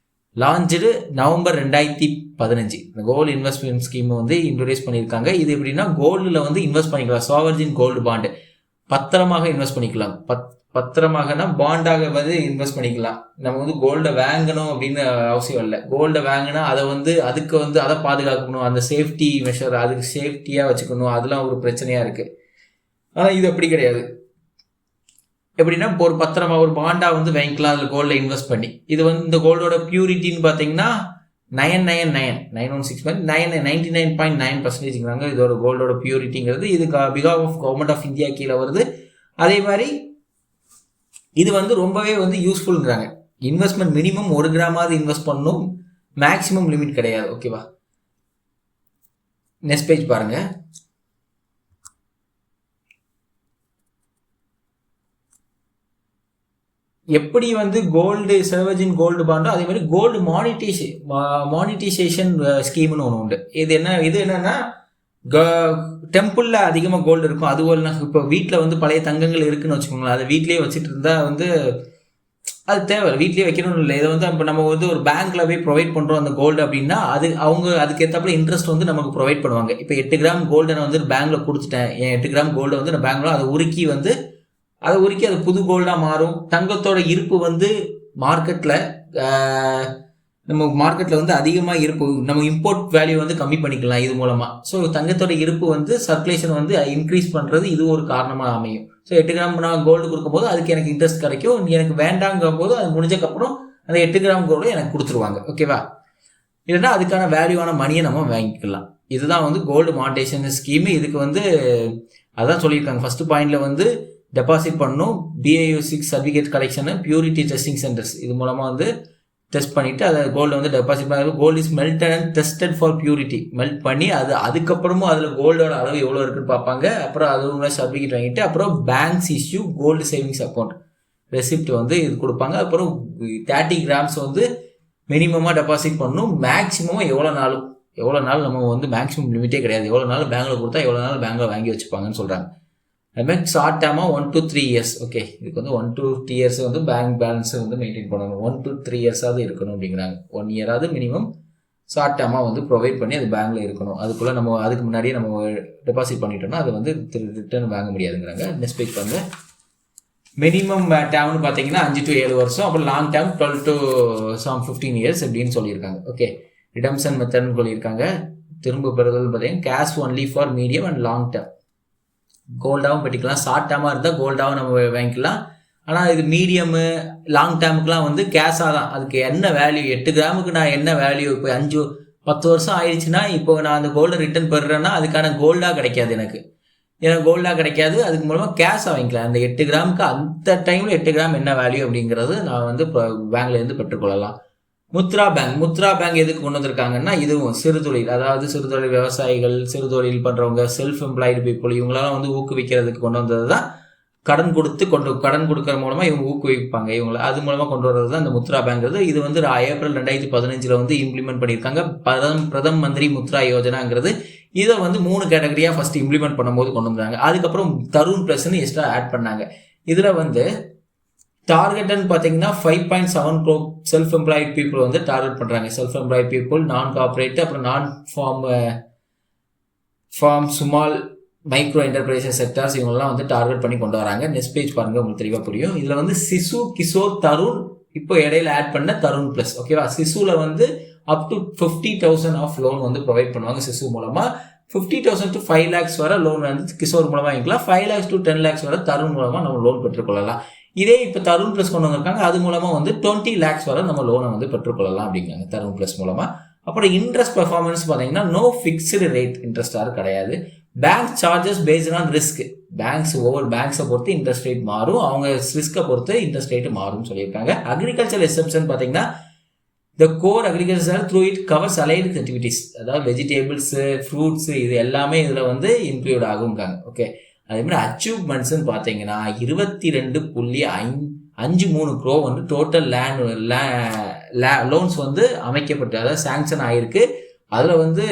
launch November 2015. இந்த கோல்டு இன்வெஸ்ட்மெண்ட் ஸ்கீம் வந்து இன்ட்ரோடியூஸ் பண்ணியிருக்காங்க. இது எப்படின்னா கோல்டில் வந்து இன்வெஸ்ட் பண்ணிக்கலாம். சாவர்ஜின் கோல்டு பாண்டு பத்திரமாக இன்வெஸ்ட் பண்ணிக்கலாம். பத்திரமாகனா பாண்டாக வந்து இன்வெஸ்ட் பண்ணிக்கலாம். நம்ம வந்து கோல்டை வாங்கணும் அப்படின்னு அவசியம் இல்லை. கோல்டை வாங்கினா அதை வந்து அதுக்கு வந்து அதை பாதுகாக்கணும், அந்த சேஃப்டி மெஷர் அதுக்கு சேஃப்டியாக வச்சுக்கணும், அதெல்லாம் ஒரு பிரச்சனையாக இருக்குது. ஆனால் இது அப்படி கிடையாது. எப்படின்னா ஒரு பத்திரமா ஒரு பாண்டா வந்து வாங்கிக்கலாம் அதில் கோல்டில் இன்வெஸ்ட் பண்ணி. இது வந்து இந்த கோல்டோட பியூரிட்டின்னு பார்த்தீங்கன்னா 99.9% இதோட கோல்டோட பியூரிட்டிங்கிறது. இது because of government of India கீழே வருது. அதே மாதிரி இது வந்து ரொம்பவே வந்து யூஸ்ஃபுல்ங்கிறாங்க. இன்வெஸ்ட்மெண்ட் மினிமம் 1 கிராமாவது இன்வெஸ்ட் பண்ணணும், மேக்ஸிமம் லிமிட் கிடையாது. ஓகேவா? நெக்ஸ்ட் பேஜ் பாருங்க. எப்படி வந்து கோல்டு சாவர்ஜின் கோல்டு பாண்டோ அதே மாதிரி கோல்டு மானிட்டைசேஷன் ஸ்கீம்னு ஒன்று உண்டு. இது என்னன்னா டெம்பிளில் அதிகமாக கோல்டு இருக்கும். அதுவும் இப்போ வீட்டில் வந்து பழைய தங்கங்கள் இருக்குன்னு வச்சுக்கோங்களேன். அதை வீட்லேயே வச்சுட்டு இருந்தால் வந்து அது தேவை, வீட்லேயே வைக்கணும்னு இல்லை. இதை வந்து இப்போ நம்ம வந்து ஒரு பேங்க்கில் போய் ப்ரொவைட் பண்ணுறோம் அந்த கோல்டு அப்படின்னா அவங்க அதுக்கேற்றப்பல இன்ட்ரெஸ்ட் வந்து நமக்கு ப்ரொவைட் பண்ணுவாங்க. இப்போ 8 கிராம் கோல்டை நான் வந்து பேங்க்கில் கொடுத்துட்டேன், என் 8 கிராம் கோல்டை வந்து நான் பேங்க்கில் அதை உருக்கி அது புது கோல்டாக மாறும். தங்கத்தோட இருப்பு வந்து நம்ம மார்க்கெட்டில் வந்து அதிகமாக இருப்பு, நம்ம இம்போர்ட் வேல்யூ வந்து கம்மி பண்ணிக்கலாம் இது மூலமாக. ஸோ தங்கத்தோட இருப்பு வந்து சர்க்குலேஷன் வந்து இன்க்ரீஸ் பண்ணுறது இது ஒரு காரணமாக அமையும். ஸோ 8 கிராம் நான் கோல்டு கொடுக்கும்போது அதுக்கு எனக்கு இன்ட்ரெஸ்ட் கிடைக்கும். எனக்கு வேண்டாங்கும் போது அது முடிஞ்சக்கப்புறம் அந்த 8 கிராம் கோல்டு எனக்கு கொடுத்துருவாங்க. ஓகேவா? இல்லைன்னா அதுக்கான வேல்யூவான மணியை நம்ம வாங்கிக்கலாம். இதுதான் வந்து கோல்டு மானிட்டைசேஷன் ஸ்கீமு. இதுக்கு வந்து அதான் சொல்லியிருக்காங்க. ஃபர்ஸ்ட் பாயிண்ட்ல வந்து டெபாசிட் பண்ணணும், BIO6 certificate collection, purity testing centres இது மூலமாக வந்து டெஸ்ட் பண்ணிவிட்டு அதை கோல்டு வந்து டெபாசிட் பண்ணி gold is melted and tested for purity. Melt பண்ணி அதுக்கப்புறமும் அதில் கோல்டோட அளவு எவ்வளோ இருக்குன்னு பார்ப்பாங்க. அப்புறம் அது சர்டிஃபிகேட் வாங்கிட்டு அப்புறம் banks issue gold savings account receipt வந்து இது கொடுப்பாங்க. அப்புறம் 30 கிராம்ஸ் வந்து மினிமமாக டெபாசிட் பண்ணணும். மேக்ஸிமமாக எவ்வளோ நாள் நம்ம வந்து மேக்ஸிமம் லிமிட்டே கிடையாது. எவ்வளோ நாள் பேங்க்கில் கொடுத்தா எவ்வளோ நாள் பேங்க்கில் வாங்கி வச்சுப்பாங்கன்னு சொல்கிறாங்க. அதுமாதிரி ஷார்ட் டேர்மாக 1 to 3 years. ஓகே, இதுக்கு வந்து 1 to 3 years வந்து பேங்க் பேலன்ஸை வந்து மெயின்டைன் பண்ணணும். 1 to 3 years இருக்கணும் அப்படிங்கிறாங்க. 1 year மினிமம் ஷார்ட் டேர்மாக வந்து ப்ரொவைட் பண்ணி அது பேங்க்கில் இருக்கணும். அதுக்குள்ளே நம்ம அதுக்கு முன்னாடியே நம்ம டெபாசிட் பண்ணிட்டோம்னா அது வந்து ரிட்டர்ன் வாங்க முடியாதுங்கிறாங்க. நெக்ஸ்ட் பேஜ் பாருங்க. மினிமம் டேர்ம்னு பார்த்தீங்கன்னா 5 to 7 வருஷம். அப்புறம் லாங் டேர்ம் 12 to 15 years அப்படின்னு சொல்லியிருக்காங்க. ஓகே, ரிடம்ஷன் மெத்தட்னு சொல்லியிருக்காங்க. திரும்ப பெறுதல் பார்த்தீங்கன்னா cash only for medium and long term. கோல்டாகவும் பெட்டிக்கலாம். ஷார்ட் டேர்மாக இருந்தால் கோல்டாகவும் நம்ம வாங்கிக்கலாம். ஆனால் இது மீடியமு லாங் டேர்முக்குலாம் வந்து கேஷாக தான். அதுக்கு என்ன வேல்யூ, 8 கிராமுக்கு நான் என்ன வேல்யூ, இப்போ 5-10 வருஷம் ஆயிடுச்சுன்னா இப்போ நான் அந்த கோல்டை ரிட்டர்ன் பெறுறேன்னா அதுக்கான கோல்டாக கிடைக்காது எனக்கு கோல்டாக கிடைக்காது. அதுக்கு மூலமாக கேஷாக வாங்கிக்கலாம். அந்த 8 கிராமுக்கு அந்த டைமில் 8 கிராம் என்ன வேல்யூ அப்படிங்கிறது நான் வந்து பேங்க்லேருந்து பெற்றுக்கொள்ளலாம். முத்ரா பேங்க் எதுக்கு கொண்டு வந்திருக்காங்கன்னா இதுவும் சிறுதொழில், அதாவது சிறுதொழில் விவசாயிகள், சிறுதொழில் பண்ணுறவங்க, செல்ஃப் எம்ப்ளாய்டு பீப்புள் இவங்களாம் வந்து ஊக்குவிக்கிறதுக்கு கொண்டு வந்தது தான். கடன் கொடுக்கற மூலமாக இவங்க ஊக்குவிப்பாங்க இவங்களை. அது மூலமாக கொண்டு வர்றது தான் இந்த முத்ரா பேங்க். இது வந்து ஏப்ரல் 2015 வந்து இம்ப்ளிமெண்ட் பண்ணியிருக்காங்க. பிரதம் மந்திரி முத்ரா யோஜனாங்கிறது. இதை வந்து 3 கேட்டகரியாக ஃபர்ஸ்ட் இம்ப்ளிமெண்ட் பண்ணும்போது கொண்டு வந்தாங்க. அதுக்கப்புறம் தருண் பிளஸ்ன்னு எக்ஸ்ட்ரா ஆட் பண்ணாங்க. இதில் வந்து டார்கெட்னு பார்த்தீங்கன்னா 5.7 crore செல்ஃப் எம்ப்ளாய்டு பீப்புள் வந்து டார்கெட் பண்ணுறாங்க. Self employed people, non corporate, அப்புறம் non farm small micro enterprises sectors இவங்கெல்லாம் வந்து டார்கெட் பண்ணி கொண்டு வராங்க. நெக்ஸ்ட் பேஜ் பாருங்க, உங்களுக்கு தெளிவாக புரியும். இதில் வந்து சிசு, கிஷோர், தருண், இப்போ இடையில ஆட் பண்ண தருண் பிளஸ். ஓகேவா? சிசுல வந்து அப் டு 50,000 ஆஃப் லோன் வந்து ப்ரொவைட் பண்ணுவாங்க சிசு மூலமாக. 50,000 to 5 lakhs வர லோன் வந்து கிஷோர் மூலமாக வாங்கிக்கலாம். 5 lakhs to 10 lakhs வர தருண் மூலமாக நம்ம லோன் பெற்றுக்கொள்ளலாம். இதே இப்போ தருண் பிளஸ் கொண்டு வந்திருக்காங்க. அது மூலமாக வந்து 20 lakhs வரை நம்ம லோனை வந்து பெற்றுக்கொள்ளலாம் அப்படிங்கிறாங்க தருண் பிளஸ் மூலமாக. அப்புறம் இன்ட்ரெஸ்ட் பெர்ஃபார்மன்ஸ் பார்த்தீங்கன்னா நோ ஃபிக்ஸ்டு ரேட் இன்ட்ரெஸ்டாக கிடையாது. Bank charges based on risk. ஒவ்வொரு பேங்க்ஸை பொறுத்து இன்ட்ரெஸ்ட் ரேட் மாறும், அவங்க ரிஸ்க்கை பொறுத்து இன்ட்ரெஸ்ட் ரேட் மாறும்னு சொல்லியிருக்காங்க. அக்ரிகல்ச்சர் எக்ஸெப்ஷன் பார்த்தீங்கன்னா the core agriculture through it covers allied activities, அதாவது வெஜிடபிள்ஸு, ஃப்ரூட்ஸு இது எல்லாமே இதில் வந்து இன்க்ளூட் ஆகுங்காங்க. ஓகே, அதே மாதிரி அச்சீவ்மெண்ட்ஸ்ன்னு பார்த்தீங்கன்னா 22.53 crore வந்து டோட்டல் லோன்ஸ் வந்து அமைக்கப்பட்டு, அதாவது சாங்ஷன் ஆயிருக்கு. அதில் வந்து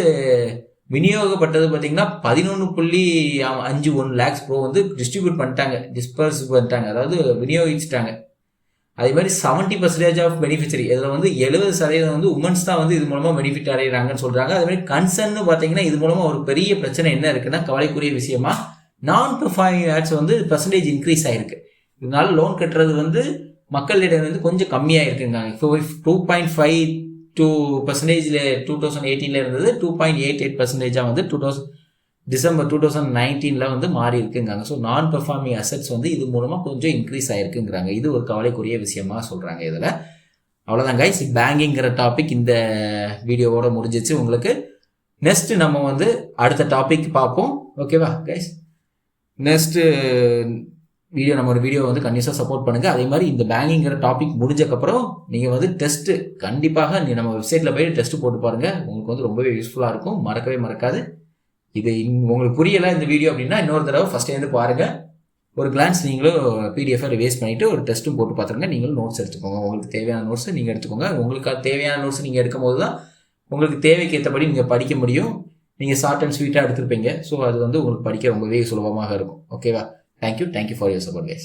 விநியோகப்பட்டது பார்த்தீங்கன்னா 11.51 lakhs ப்ரோ வந்து டிஸ்ட்ரிபியூட் பண்ணிட்டாங்க, டிஸ்பர்ஸ் பண்ணிட்டாங்க, அதாவது விநியோகிச்சிட்டாங்க. அதே மாதிரி 70% ஆஃப் பெனிஃபிஷரி, இதில் வந்து 70% வந்து உமன்ஸ் தான் வந்து இது மூலமாக பெனிஃபிட் அடைகிறாங்கன்னு சொல்கிறாங்க. அதே மாதிரி கன்சர்ன்னு பார்த்தீங்கன்னா இது மூலமாக ஒரு பெரிய பிரச்சனை என்ன இருக்குன்னா, கவலைக்குரிய விஷயமா நான் பெர்ஃபார்மிங் ஆட்ஸ் வந்து பர்சன்டேஜ் இன்க்ரீஸ் ஆகிருக்கு. இதனால லோன் கட்டுறது வந்து மக்களிடம் வந்து கொஞ்சம் கம்மியாக இருக்குங்க. 2.52% 2018 இருந்தது, 2.88% வந்து December 2019 வந்து மாறி இருக்குங்காங்க. ஸோ நான் பெர்ஃபார்மிங் அசெட்ஸ் வந்து இது மூலமாக கொஞ்சம் இன்க்ரீஸ் ஆகிருக்குங்கிறாங்க. இது ஒரு கவலைக்குரிய விஷயமா சொல்கிறாங்க. இதில் அவ்வளோதான் கைஸ், பேங்கிங்கிற டாபிக் இந்த வீடியோவோட முடிஞ்சிச்சு உங்களுக்கு. நெக்ஸ்ட் நம்ம வந்து அடுத்த டாபிக் பார்ப்போம். ஓகேவா கைஸ்? நெக்ஸ்ட்டு வீடியோ நம்ம ஒரு வீடியோ வந்து கண்டிப்பாக சப்போர்ட் பண்ணுங்கள். அதே மாதிரி இந்த பேங்கிங்கிற டாபிக் முடிஞ்சக்கப்புறம் நீங்கள் வந்து டெஸ்ட்டு கண்டிப்பாக நம்ம வெப்சைட்டில் போய் டெஸ்ட்டு போட்டு பாருங்கள். உங்களுக்கு வந்து ரொம்பவே யூஸ்ஃபுல்லாக இருக்கும், மறக்கவே மறக்காது. இது உங்களுக்கு புரியலை இந்த வீடியோ அப்படின்னா இன்னொரு தடவை ஃபஸ்ட்டே வந்து பாருங்கள். ஒரு கிளான்ஸ் நீங்களும் பிடிஎஃபை ரிவைஸ் பண்ணிவிட்டு ஒரு டெஸ்ட்டும் போட்டு பார்த்துருங்க. நீங்களும் நோட்ஸ் எடுத்துக்கோங்க. உங்களுக்கு தேவையான நோட்ஸை நீங்கள் எடுத்துக்கோங்க. உங்களுக்கு தேவையான நோட்ஸ் நீங்கள் எடுக்கும் போது தான் உங்களுக்கு தேவைக்கு ஏற்றபடி நீங்கள் படிக்க முடியும். நீங்கள் ஷார்ட் அண்ட் ஸ்வீட்டாக எடுத்துருப்பீங்க. ஸோ அது வந்து உங்களுக்கு படிக்க ரொம்பவே சுலபமாக இருக்கும். ஓகேவா? Thank you for your support guys.